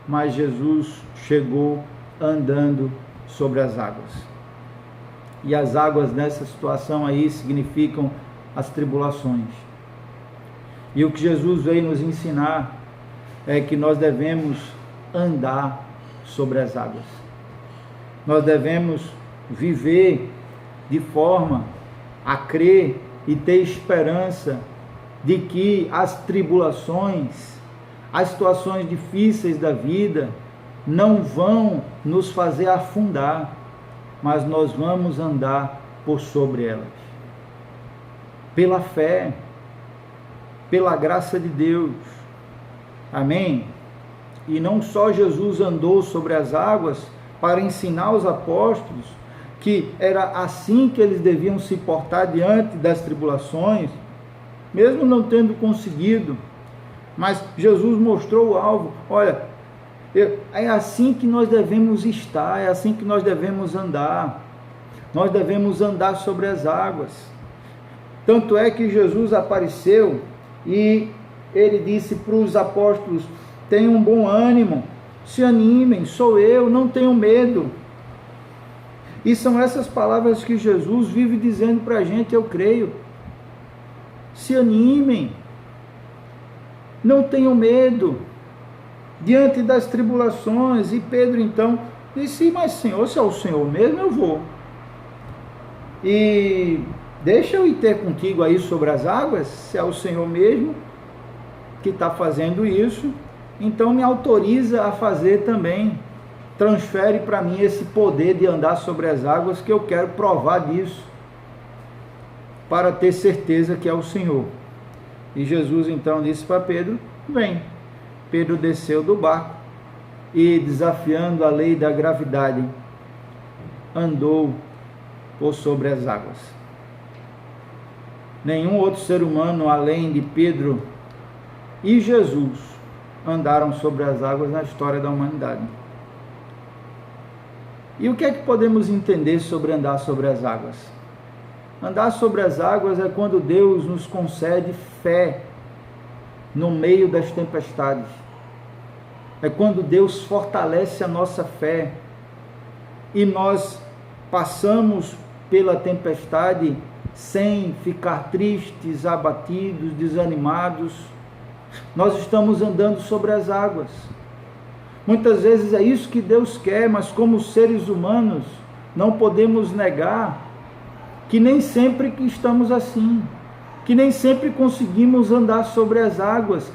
mas Jesus chegou andando sobre as águas. E as águas nessa situação aí significam as tribulações. E o que Jesus veio nos ensinar é que nós devemos andar sobre as águas. Nós devemos viver de forma a crer e ter esperança de que as tribulações, as situações difíceis da vida não vão nos fazer afundar, mas nós vamos andar por sobre elas. Pela fé, pela graça de Deus. Amém? E não só Jesus andou sobre as águas para ensinar os apóstolos que era assim que eles deviam se portar diante das tribulações, mesmo não tendo conseguido, mas Jesus mostrou o alvo. Olha, é assim que nós devemos estar, é assim que nós devemos andar sobre as águas. Tanto é que Jesus apareceu e ele disse para os apóstolos: tenham bom ânimo, se animem, sou eu, não tenham medo. E são essas palavras que Jesus vive dizendo para a gente, eu creio. Se animem, não tenham medo diante das tribulações. E Pedro então disse: mas Senhor, se é o Senhor mesmo, eu vou. E deixa eu ir ter contigo aí sobre as águas, se é o Senhor mesmo que está fazendo isso, então me autoriza a fazer também. Transfere para mim esse poder de andar sobre as águas, que eu quero provar disso, para ter certeza que é o Senhor. E Jesus então disse para Pedro: vem. Pedro desceu do barco e, desafiando a lei da gravidade, andou por sobre as águas. Nenhum outro ser humano além de Pedro e Jesus andaram sobre as águas na história da humanidade. E o que é que podemos entender sobre andar sobre as águas? Andar sobre as águas é quando Deus nos concede fé no meio das tempestades. É quando Deus fortalece a nossa fé e nós passamos pela tempestade sem ficar tristes, abatidos, desanimados. Nós estamos andando sobre as águas. Muitas vezes é isso que Deus quer, mas como seres humanos não podemos negar que nem sempre que estamos assim, que nem sempre conseguimos andar sobre as águas,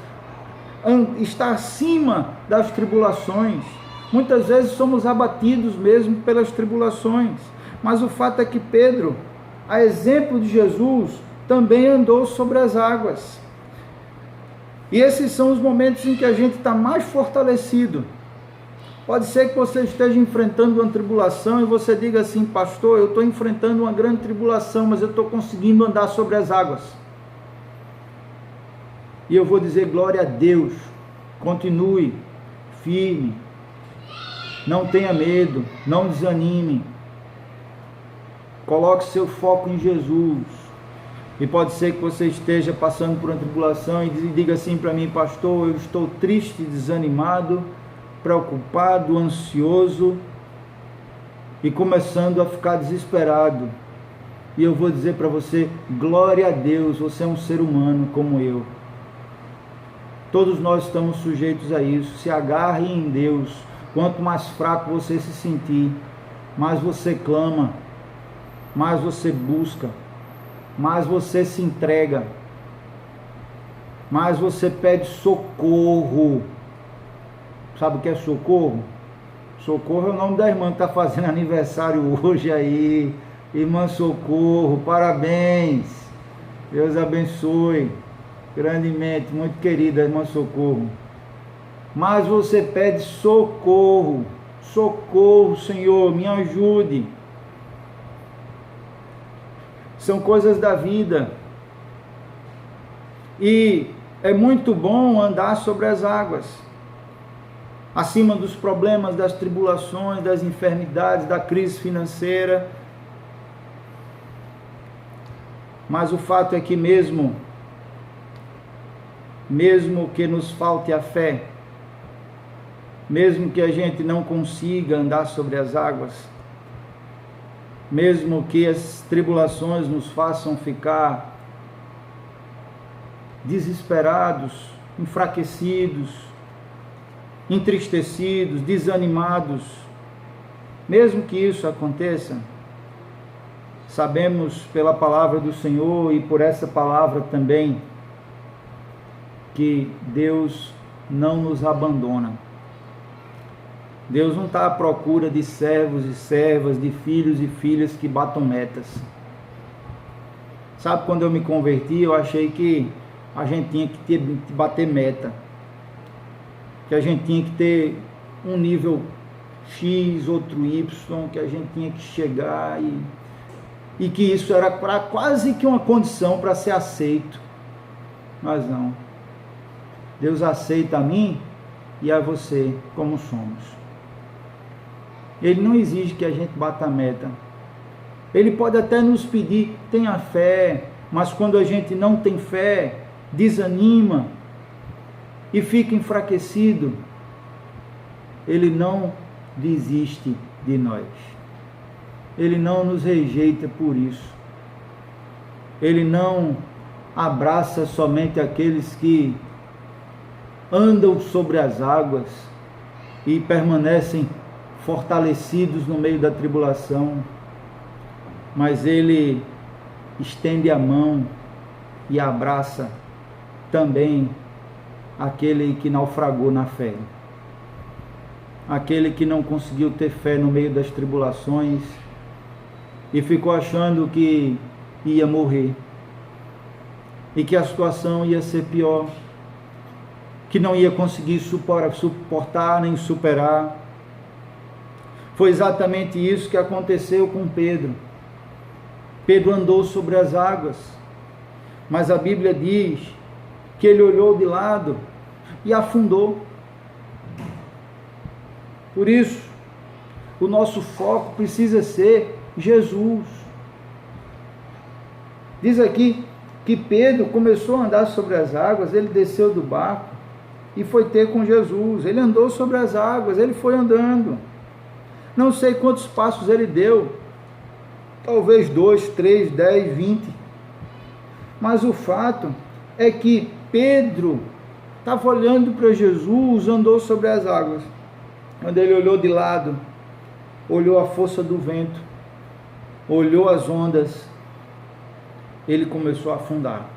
estar acima das tribulações. Muitas vezes somos abatidos mesmo pelas tribulações, mas o fato é que Pedro, a exemplo de Jesus, também andou sobre as águas. E esses são os momentos em que a gente está mais fortalecido. Pode ser que você esteja enfrentando uma tribulação e você diga assim: pastor, eu estou enfrentando uma grande tribulação, mas eu estou conseguindo andar sobre as águas. E eu vou dizer glória a Deus. Continue firme. Não tenha medo, não desanime. Coloque seu foco em Jesus. E pode ser que você esteja passando por uma tribulação e diga assim para mim: pastor, eu estou triste, desanimado, preocupado, ansioso e começando a ficar desesperado. E eu vou dizer para você: glória a Deus, você é um ser humano como eu. Todos nós estamos sujeitos a isso. Se agarre em Deus. Quanto mais fraco você se sentir, mais você clama, mais você busca, mais você se entrega, mais você pede socorro. Sabe o que é socorro? Socorro é o nome da irmã que está fazendo aniversário hoje aí. Irmã Socorro, parabéns. Deus abençoe grandemente, muito querida irmã Socorro. Mas você pede socorro. Socorro, Senhor, me ajude. São coisas da vida. E é muito bom andar sobre as águas, acima dos problemas, das tribulações, das enfermidades, da crise financeira. Mas o fato é que mesmo que nos falte a fé, mesmo que a gente não consiga andar sobre as águas, mesmo que as tribulações nos façam ficar desesperados, enfraquecidos, entristecidos, desanimados, mesmo que isso aconteça, sabemos pela palavra do Senhor e por essa palavra também que Deus não nos abandona. Deus não está à procura de servos e servas, de filhos e filhas que batam metas. Sabe, quando eu me converti, eu achei que a gente tinha que bater meta, que a gente tinha que ter um nível X, outro Y, que a gente tinha que chegar e que isso era quase que uma condição para ser aceito. Mas não. Deus aceita a mim e a você como somos. Ele não exige que a gente bata a meta. Ele pode até nos pedir, tenha fé, mas quando a gente não tem fé, desanima e fica enfraquecido, Ele não desiste de nós. Ele não nos rejeita por isso. Ele não abraça somente aqueles que andam sobre as águas e permanecem fortalecidos no meio da tribulação, mas Ele estende a mão e abraça também aquele que naufragou na fé, aquele que não conseguiu ter fé no meio das tribulações e ficou achando que ia morrer e que a situação ia ser pior, que não ia conseguir suportar nem superar. Foi exatamente isso que aconteceu com Pedro. Pedro andou sobre as águas, mas a Bíblia diz que ele olhou de lado e afundou. Por isso, o nosso foco precisa ser Jesus. Diz aqui que Pedro começou a andar sobre as águas, ele desceu do barco e foi ter com Jesus. Ele andou sobre as águas, ele foi andando. Não sei quantos passos ele deu, talvez 2, 3, 10, 20. Mas o fato é que Pedro estava olhando para Jesus, andou sobre as águas. Quando ele olhou de lado, olhou a força do vento, olhou as ondas, ele começou a afundar.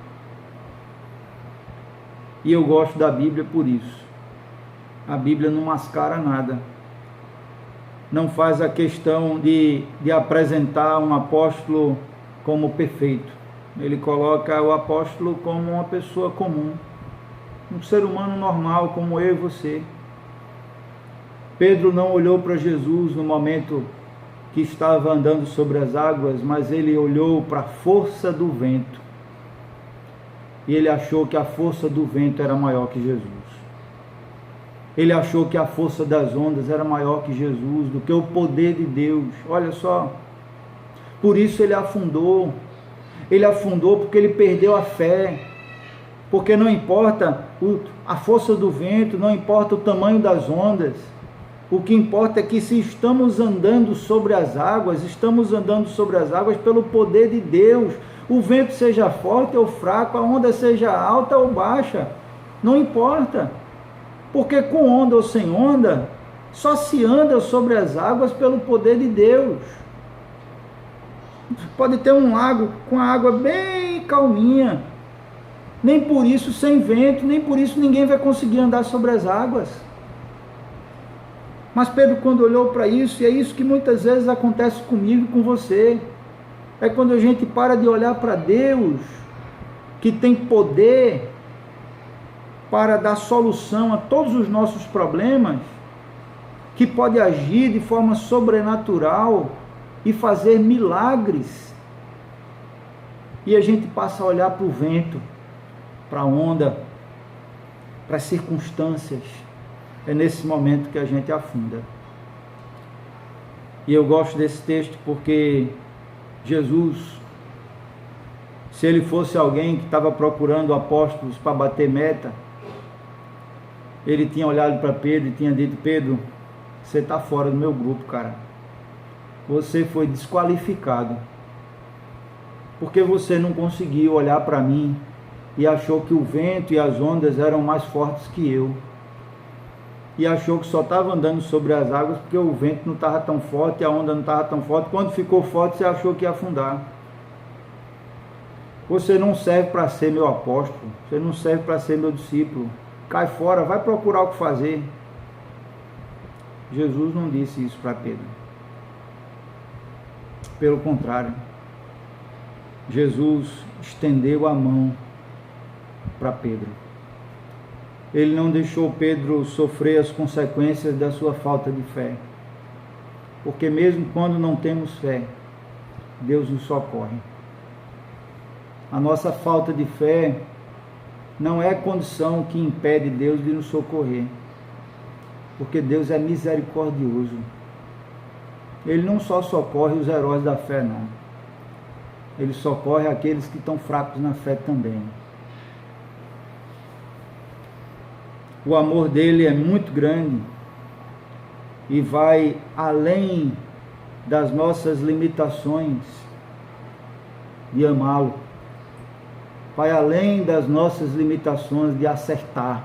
E eu gosto da Bíblia por isso. A Bíblia não mascara nada. Não faz a questão de apresentar um apóstolo como perfeito. Ele coloca o apóstolo como uma pessoa comum, um ser humano normal como eu e você. Pedro não olhou para Jesus no momento que estava andando sobre as águas, mas ele olhou para a força do vento. E ele achou que a força do vento era maior que Jesus. Ele achou que a força das ondas era maior que Jesus, do que o poder de Deus. Olha só. Por isso ele afundou. Ele afundou porque ele perdeu a fé. Porque não importa a força do vento, não importa o tamanho das ondas. O que importa é que se estamos andando sobre as águas, estamos andando sobre as águas pelo poder de Deus. O vento seja forte ou fraco, a onda seja alta ou baixa, não importa. Porque com onda ou sem onda, só se anda sobre as águas pelo poder de Deus. Pode ter um lago com a água bem calminha, nem por isso sem vento, nem por isso ninguém vai conseguir andar sobre as águas. Mas Pedro, quando olhou para isso, e é isso que muitas vezes acontece comigo e com você, é quando a gente para de olhar para Deus, que tem poder para dar solução a todos os nossos problemas, que pode agir de forma sobrenatural e fazer milagres. E a gente passa a olhar para o vento, para a onda, para as circunstâncias. É nesse momento que a gente afunda. E eu gosto desse texto porque Jesus, se ele fosse alguém que estava procurando apóstolos para bater meta, ele tinha olhado para Pedro e tinha dito: Pedro, você está fora do meu grupo, cara. Você foi desqualificado, porque você não conseguiu olhar para mim e achou que o vento e as ondas eram mais fortes que eu. E achou que só estava andando sobre as águas porque o vento não estava tão forte, a onda não estava tão forte. Quando ficou forte, você achou que ia afundar. Você não serve para ser meu apóstolo, você não serve para ser meu discípulo. Cai fora, vai procurar o que fazer. Jesus não disse isso para Pedro. Pelo contrário, Jesus estendeu a mão para Pedro. Ele não deixou Pedro sofrer as consequências da sua falta de fé. Porque mesmo quando não temos fé, Deus nos socorre. A nossa falta de fé não é condição que impede Deus de nos socorrer. Porque Deus é misericordioso. Ele não só socorre os heróis da fé, não. Ele socorre aqueles que estão fracos na fé também. O amor dele é muito grande e vai além das nossas limitações de amá-lo. Vai além das nossas limitações de acertar.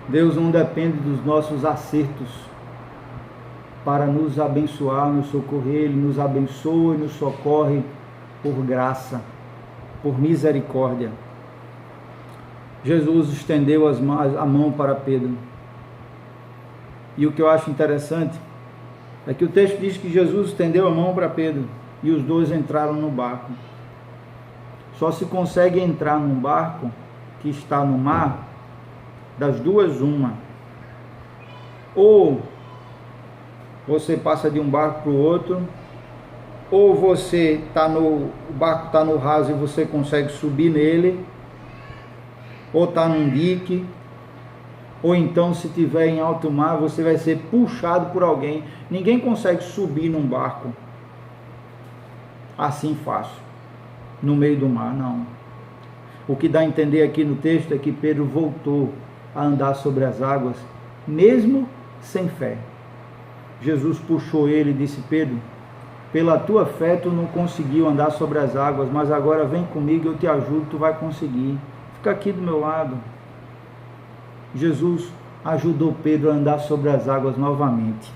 Deus não depende dos nossos acertos para nos abençoar, nos socorrer. Ele nos abençoa e nos socorre por graça, por misericórdia. Jesus estendeu a mão para Pedro. E o que eu acho interessante é que o texto diz que Jesus estendeu a mão para Pedro e os dois entraram no barco. Só se consegue entrar num barco que está no mar, das duas uma. Ou você passa de um barco para o outro, ou você o barco está no raso e você consegue subir nele, ou está num dique, ou então se estiver em alto mar, você vai ser puxado por alguém. Ninguém consegue subir num barco assim fácil, no meio do mar, não. O que dá a entender aqui no texto é que Pedro voltou a andar sobre as águas, mesmo sem fé. Jesus puxou ele e disse: Pedro, pela tua fé tu não conseguiu andar sobre as águas, mas agora vem comigo, eu te ajudo, tu vai conseguir. Fica aqui do meu lado. Jesus ajudou Pedro a andar sobre as águas novamente.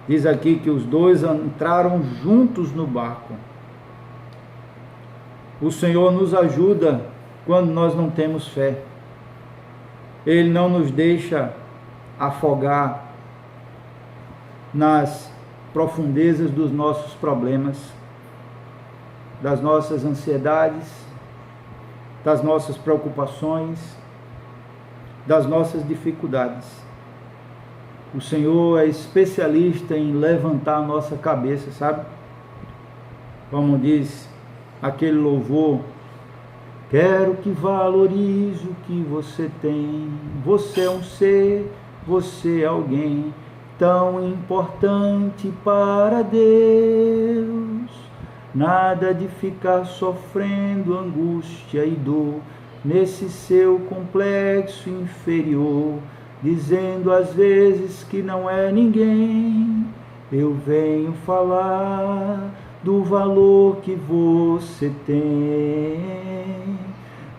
Diz aqui que os dois entraram juntos no barco. O Senhor nos ajuda quando nós não temos fé. Ele não nos deixa afogar nas profundezas dos nossos problemas, das nossas ansiedades, das nossas preocupações, das nossas dificuldades. O Senhor é especialista em levantar a nossa cabeça, sabe? Como diz aquele louvor. Quero que valorize o que você tem. Você é um ser, você é alguém tão importante para Deus. Nada de ficar sofrendo angústia e dor nesse seu complexo inferior, dizendo às vezes que não é ninguém. Eu venho falar do valor que você tem.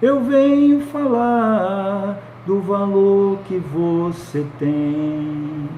Eu venho falar do valor que você tem.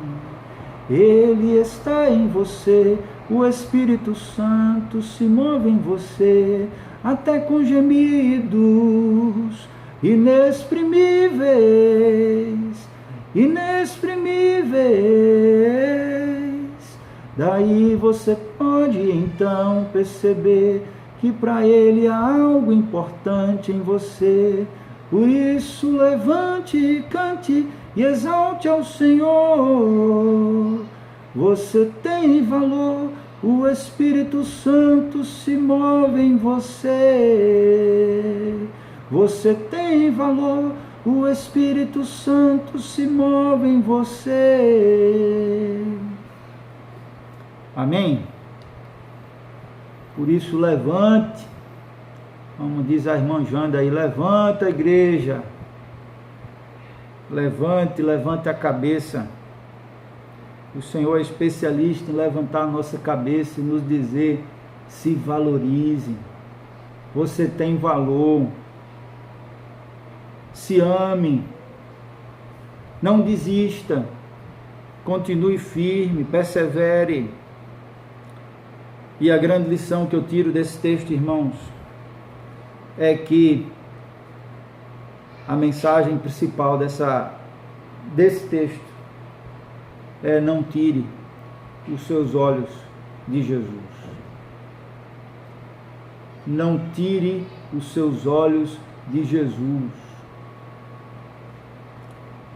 Ele está em você, o Espírito Santo se move em você, até com gemidos inexprimíveis, inexprimíveis. Daí você pode então perceber que para Ele há algo importante em você. Por isso levante, cante e exalte ao Senhor. Você tem valor, o Espírito Santo se move em você. Você tem valor, o Espírito Santo se move em você. Amém? Por isso levante, como diz a irmã Janda aí, levanta, igreja. Levante, levante a cabeça. O Senhor é especialista em levantar a nossa cabeça e nos dizer: se valorize. Você tem valor. Se ame. Não desista. Continue firme, persevere. E a grande lição que eu tiro desse texto, irmãos, é que a mensagem principal desse texto é: não tire os seus olhos de Jesus. Não tire os seus olhos de Jesus.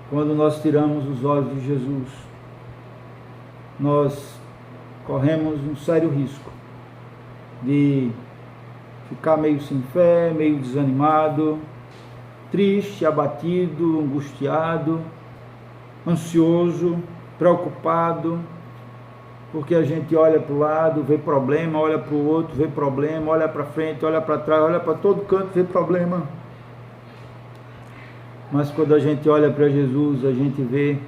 Quando nós tiramos os olhos de Jesus, nós corremos um sério risco de ficar meio sem fé, meio desanimado, triste, abatido, angustiado, ansioso, preocupado, porque a gente olha para o lado, vê problema, olha para o outro, vê problema, olha para frente, olha para trás, olha para todo canto, vê problema. Mas quando a gente olha para Jesus, a gente vê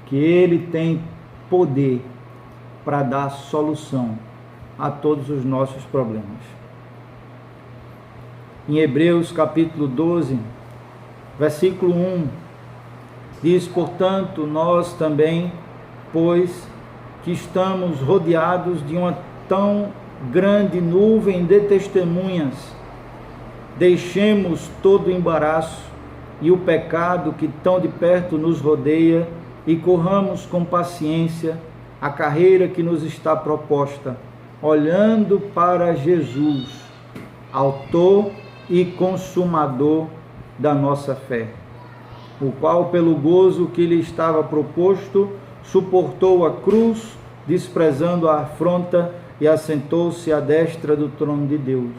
que Ele tem poder para dar solução a todos os nossos problemas. Em Hebreus capítulo 12, versículo 1, diz: portanto, nós também, pois que estamos rodeados de uma tão grande nuvem de testemunhas, deixemos todo o embaraço e o pecado que tão de perto nos rodeia e corramos com paciência a carreira que nos está proposta, olhando para Jesus, autor e consumador da nossa fé, o qual, pelo gozo que lhe estava proposto, suportou a cruz, desprezando a afronta, e assentou-se à destra do trono de Deus.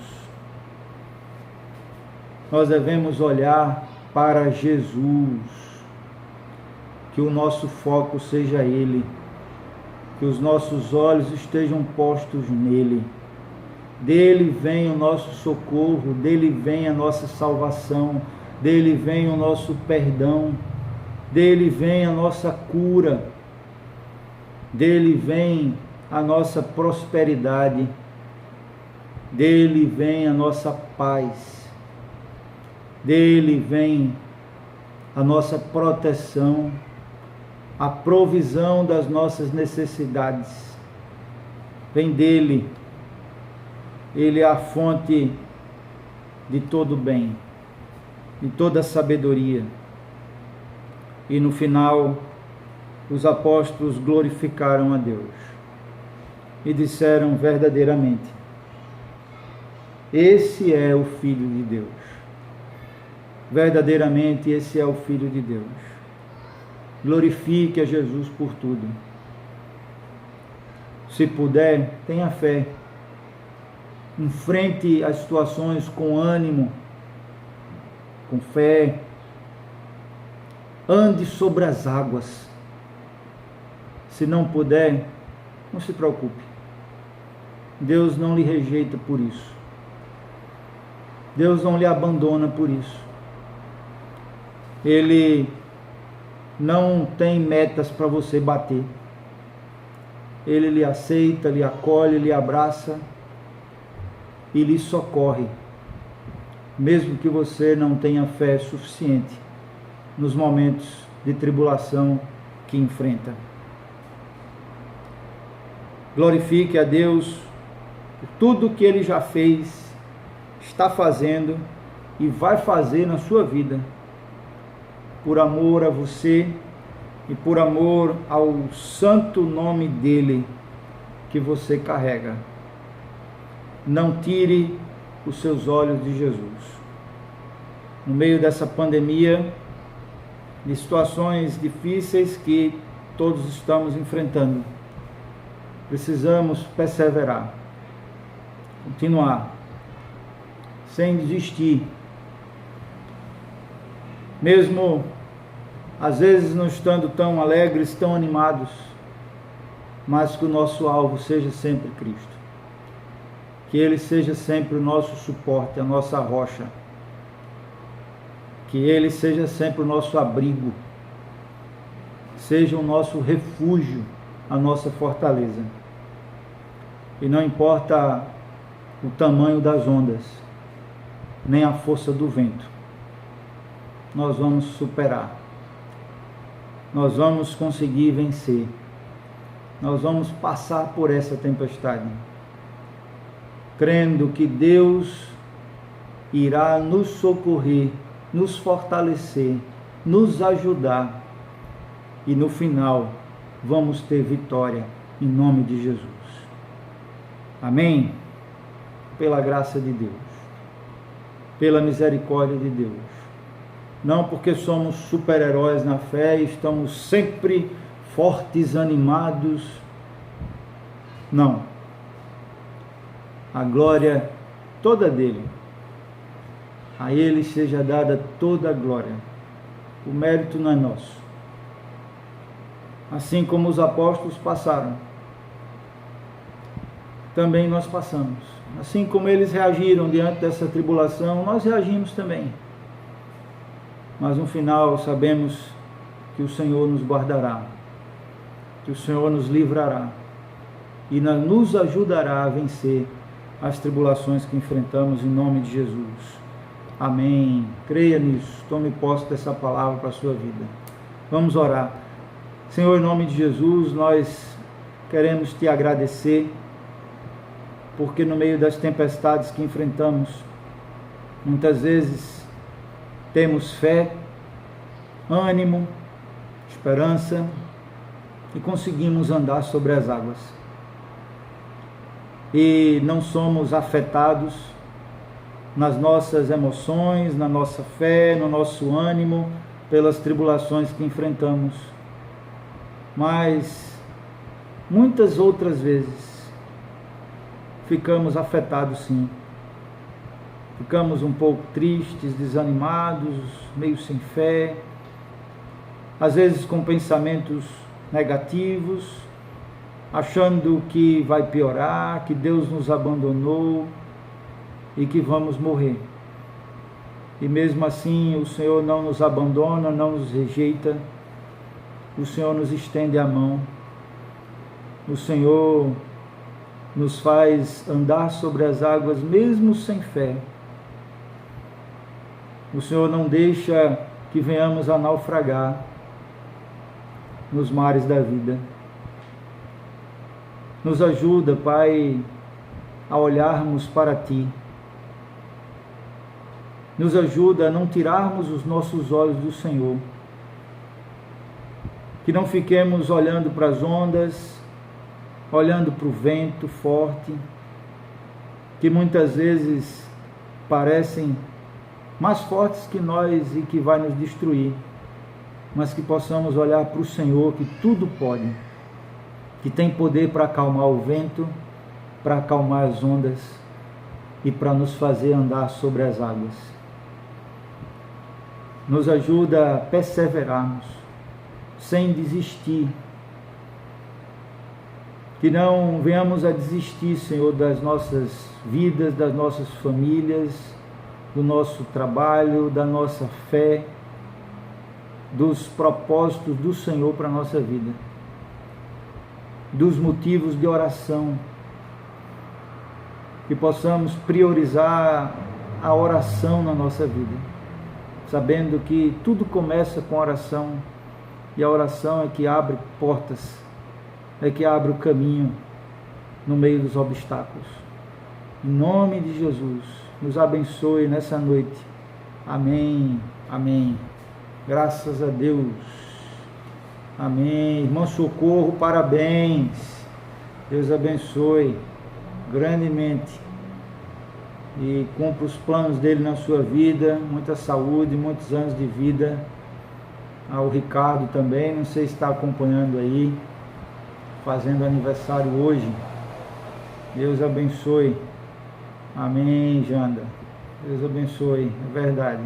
Nós devemos olhar para Jesus, que o nosso foco seja Ele, que os nossos olhos estejam postos nele. Dele vem o nosso socorro, dele vem a nossa salvação, dele vem o nosso perdão, dele vem a nossa cura, dele vem a nossa prosperidade, dele vem a nossa paz, dele vem a nossa proteção, a provisão das nossas necessidades. Vem dele. Ele é a fonte de todo bem, de toda sabedoria. E no final, os apóstolos glorificaram a Deus e disseram verdadeiramente: esse é o Filho de Deus. Verdadeiramente, esse é o Filho de Deus. Glorifique a Jesus por tudo. Se puder, tenha fé. Enfrente as situações com ânimo, com fé. Ande sobre as águas. Se não puder, não se preocupe. Deus não lhe rejeita por isso. Deus não lhe abandona por isso. Ele não tem metas para você bater. Ele lhe aceita, lhe acolhe, lhe abraça e lhe socorre, mesmo que você não tenha fé suficiente nos momentos de tribulação que enfrenta. Glorifique a Deus por tudo que Ele já fez, está fazendo e vai fazer na sua vida, por amor a você e por amor ao santo nome dEle que você carrega. Não tire os seus olhos de Jesus. No meio dessa pandemia, de situações difíceis que todos estamos enfrentando, precisamos perseverar, continuar, sem desistir, mesmo às vezes não estando tão alegres, tão animados, mas que o nosso alvo seja sempre Cristo, que Ele seja sempre o nosso suporte, a nossa rocha, que Ele seja sempre o nosso abrigo, seja o nosso refúgio, a nossa fortaleza. E não importa o tamanho das ondas, nem a força do vento, nós vamos superar, nós vamos conseguir vencer, nós vamos passar por essa tempestade, crendo que Deus irá nos socorrer, nos fortalecer, nos ajudar, e no final vamos ter vitória em nome de Jesus. Amém? Pela graça de Deus, pela misericórdia de Deus, não porque somos super-heróis na fé e estamos sempre fortes, animados, não. A glória toda dele, a Ele seja dada toda a glória, o mérito não é nosso. Assim como os apóstolos passaram, também nós passamos. Assim como eles reagiram diante dessa tribulação, nós reagimos também. Mas no final sabemos que o Senhor nos guardará, que o Senhor nos livrará e nos ajudará a vencer as tribulações que enfrentamos em nome de Jesus. Amém. Creia nisso. Tome posse dessa palavra para a sua vida. Vamos orar. Senhor, em nome de Jesus, nós queremos te agradecer, porque no meio das tempestades que enfrentamos, muitas vezes temos fé, ânimo, esperança e conseguimos andar sobre as águas. E não somos afetados nas nossas emoções, na nossa fé, no nosso ânimo, pelas tribulações que enfrentamos. Mas muitas outras vezes ficamos afetados sim. Ficamos um pouco tristes, desanimados, meio sem fé, às vezes com pensamentos negativos, achando que vai piorar, que Deus nos abandonou e que vamos morrer. E mesmo assim o Senhor não nos abandona, não nos rejeita, o Senhor nos estende a mão, o Senhor nos faz andar sobre as águas mesmo sem fé. O Senhor não deixa que venhamos a naufragar nos mares da vida. Nos ajuda, Pai, a olharmos para Ti. Nos ajuda a não tirarmos os nossos olhos do Senhor. Que não fiquemos olhando para as ondas, olhando para o vento forte, que muitas vezes parecem mais fortes que nós e que vai nos destruir, mas que possamos olhar para o Senhor, que tudo pode, que tem poder para acalmar o vento, para acalmar as ondas, e para nos fazer andar sobre as águas. Nos ajuda a perseverarmos, sem desistir. Que não venhamos a desistir, Senhor, das nossas vidas, das nossas famílias, do nosso trabalho, da nossa fé, dos propósitos do Senhor para a nossa vida, dos motivos de oração, que possamos priorizar a oração na nossa vida, sabendo que tudo começa com oração, e a oração é que abre portas, é que abre o caminho no meio dos obstáculos. Em nome de Jesus, nos abençoe nessa noite. Amém, amém. Graças a Deus. Amém. Irmão Socorro, parabéns. Deus abençoe grandemente e cumpra os planos dele na sua vida. Muita saúde, muitos anos de vida. Ao Ricardo também, não sei se está acompanhando aí, fazendo aniversário hoje. Deus abençoe. Amém, Janda. Deus abençoe, é verdade.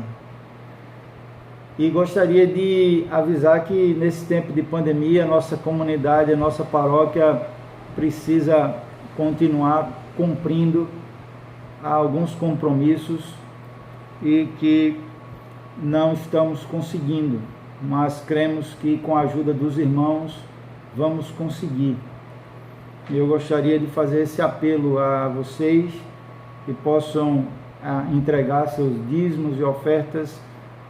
E gostaria de avisar que nesse tempo de pandemia, a nossa comunidade, a nossa paróquia precisa continuar cumprindo alguns compromissos e que não estamos conseguindo, mas cremos que com a ajuda dos irmãos vamos conseguir. Eu gostaria de fazer esse apelo a vocês que possam entregar seus dízimos e ofertas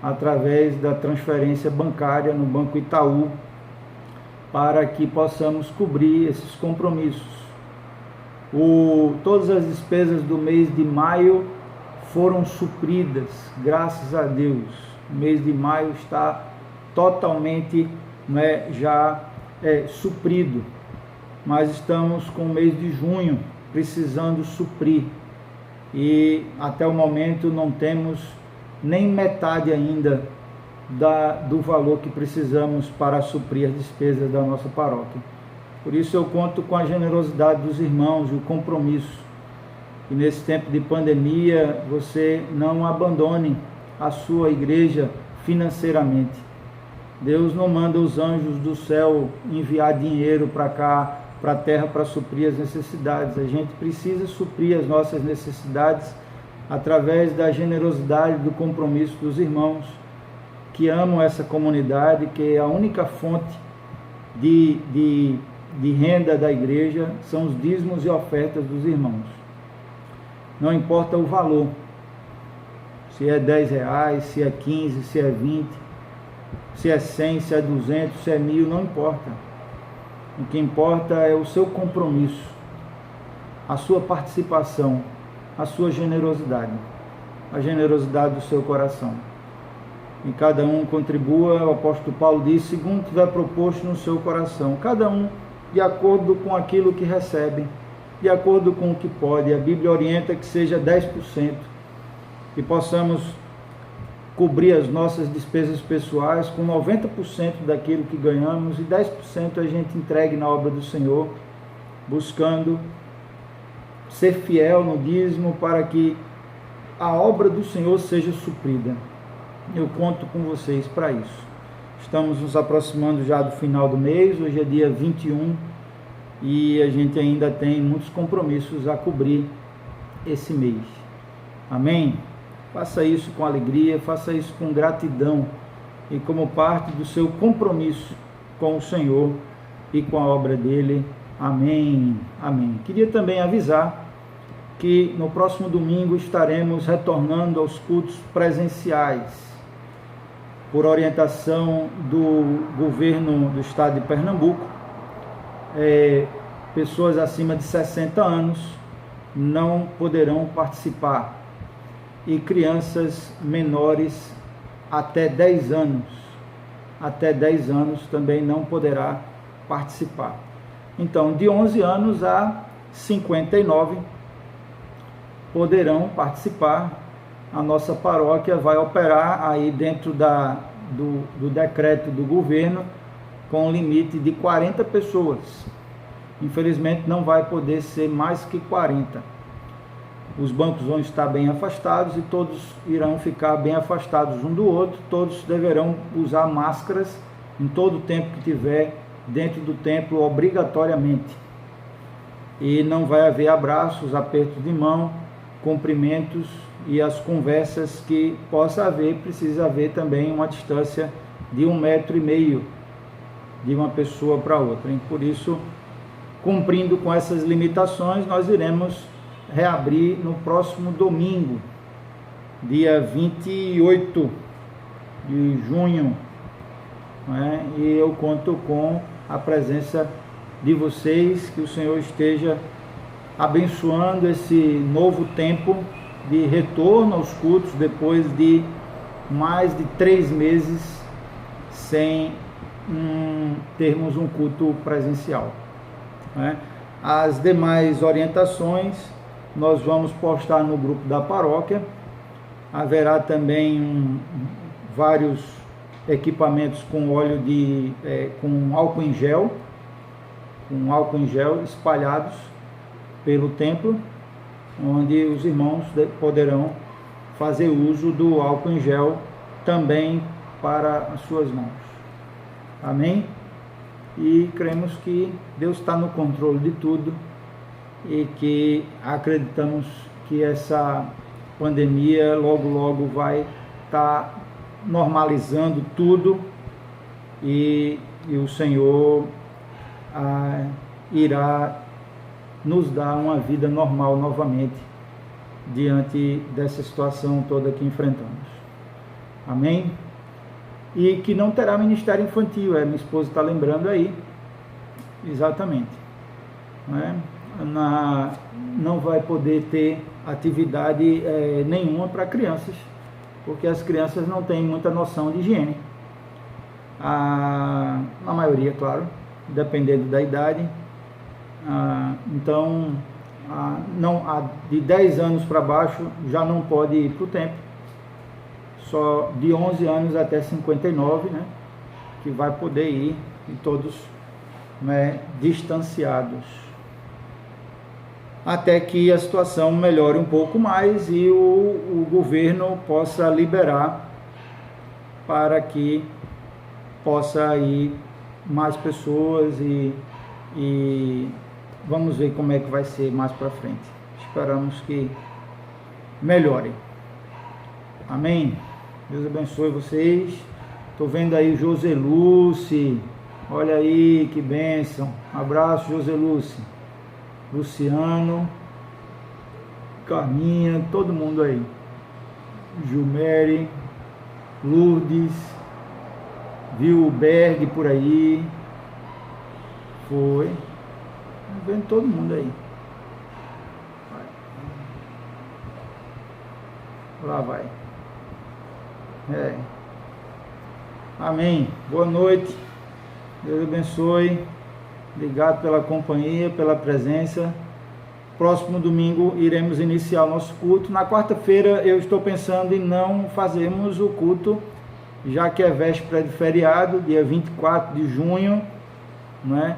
através da transferência bancária no Banco Itaú, para que possamos cobrir esses compromissos. Todas as despesas do mês de maio foram supridas, graças a Deus. O mês de maio está totalmente já suprido, mas estamos com o mês de junho precisando suprir, e até o momento não temos nem metade ainda do valor que precisamos para suprir as despesas da nossa paróquia. Por isso eu conto com a generosidade dos irmãos e o compromisso. E nesse tempo de pandemia você não abandone a sua igreja financeiramente. Deus não manda os anjos do céu enviar dinheiro para cá, para a terra, para suprir as necessidades. A gente precisa suprir as nossas necessidades através da generosidade, do compromisso dos irmãos que amam essa comunidade, que é a única fonte de renda da igreja, são os dízimos e ofertas dos irmãos. Não importa o valor, se é R$10, se é 15, se é 20, se é 100, se é 200, se é 1000, não importa. O que importa é o seu compromisso, a sua participação, a sua generosidade, a generosidade do seu coração. E cada um contribua, o apóstolo Paulo diz, segundo tiver proposto no seu coração, cada um de acordo com aquilo que recebe, de acordo com o que pode. A Bíblia orienta que seja 10%, e possamos cobrir as nossas despesas pessoais com 90% daquilo que ganhamos, e 10% a gente entregue na obra do Senhor, buscando ser fiel no dízimo para que a obra do Senhor seja suprida. Eu conto com vocês para isso. Estamos nos aproximando já do final do mês, hoje é dia 21, e a gente ainda tem muitos compromissos a cobrir esse mês. Amém? Faça isso com alegria, faça isso com gratidão e como parte do seu compromisso com o Senhor e com a obra dele. Amém, amém. Queria também avisar que no próximo domingo estaremos retornando aos cultos presenciais, por orientação do governo do estado de Pernambuco. Pessoas acima de 60 anos não poderão participar, e crianças menores até 10 anos também não poderá participar. Então, de 11 anos a 59 poderão participar. A nossa paróquia vai operar aí dentro do decreto do governo com um limite de 40 pessoas. Infelizmente não vai poder ser mais que 40. os bancos vão estar bem afastados e todos irão ficar bem afastados um do outro, todos deverão usar máscaras em todo o tempo que tiver dentro do templo, obrigatoriamente. E não vai haver abraços, apertos de mão, cumprimentos e as conversas que possa haver, precisa haver também uma distância de 1,5 metro de uma pessoa para outra. E por isso, cumprindo com essas limitações, nós iremos reabrir no próximo domingo, dia 28 de junho, né? E eu conto com a presença de vocês, que o Senhor esteja abençoando esse novo tempo de retorno aos cultos, depois de mais de 3 meses sem termos um culto presencial, né? As demais orientações nós vamos postar no grupo da paróquia. Haverá também vários equipamentos com óleo com álcool em gel espalhados pelo templo, onde os irmãos poderão fazer uso do álcool em gel também para as suas mãos. Amém? E cremos que Deus está no controle de tudo e que acreditamos que essa pandemia logo vai estar normalizando tudo e o Senhor irá nos dar uma vida normal novamente diante dessa situação toda que enfrentamos. Amém? E que não terá ministério infantil, minha esposa está lembrando aí, exatamente, né? Não vai poder ter atividade nenhuma para crianças, porque as crianças não têm muita noção de higiene, na maioria, claro, dependendo da idade. Então, de 10 anos para baixo já não pode ir para o templo, só de 11 anos até 59, né, que vai poder ir, e todos, né, distanciados, até que a situação melhore um pouco mais e o governo possa liberar para que possa ir mais pessoas e vamos ver como é que vai ser mais para frente. Esperamos que melhore. Amém? Deus abençoe vocês. Estou vendo aí Joseluce. Olha aí, que bênção. Um abraço, Joseluce. Luciano, Carminha, todo mundo aí. Gilmere, Lourdes, viu o Berg por aí. Foi. Vendo todo mundo aí. Lá vai. Amém. Boa noite. Deus abençoe. Obrigado pela companhia, pela presença. Próximo domingo iremos iniciar o nosso culto. Na quarta-feira eu estou pensando em não fazermos o culto, já que é véspera de feriado, dia 24 de junho, né?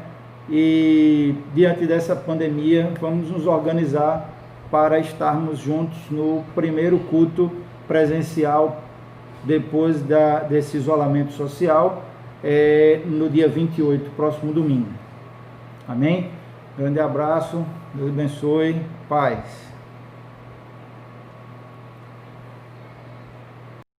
E diante dessa pandemia, vamos nos organizar para estarmos juntos no primeiro culto presencial depois desse isolamento social, no dia 28, próximo domingo. Amém? Grande abraço, Deus abençoe, paz.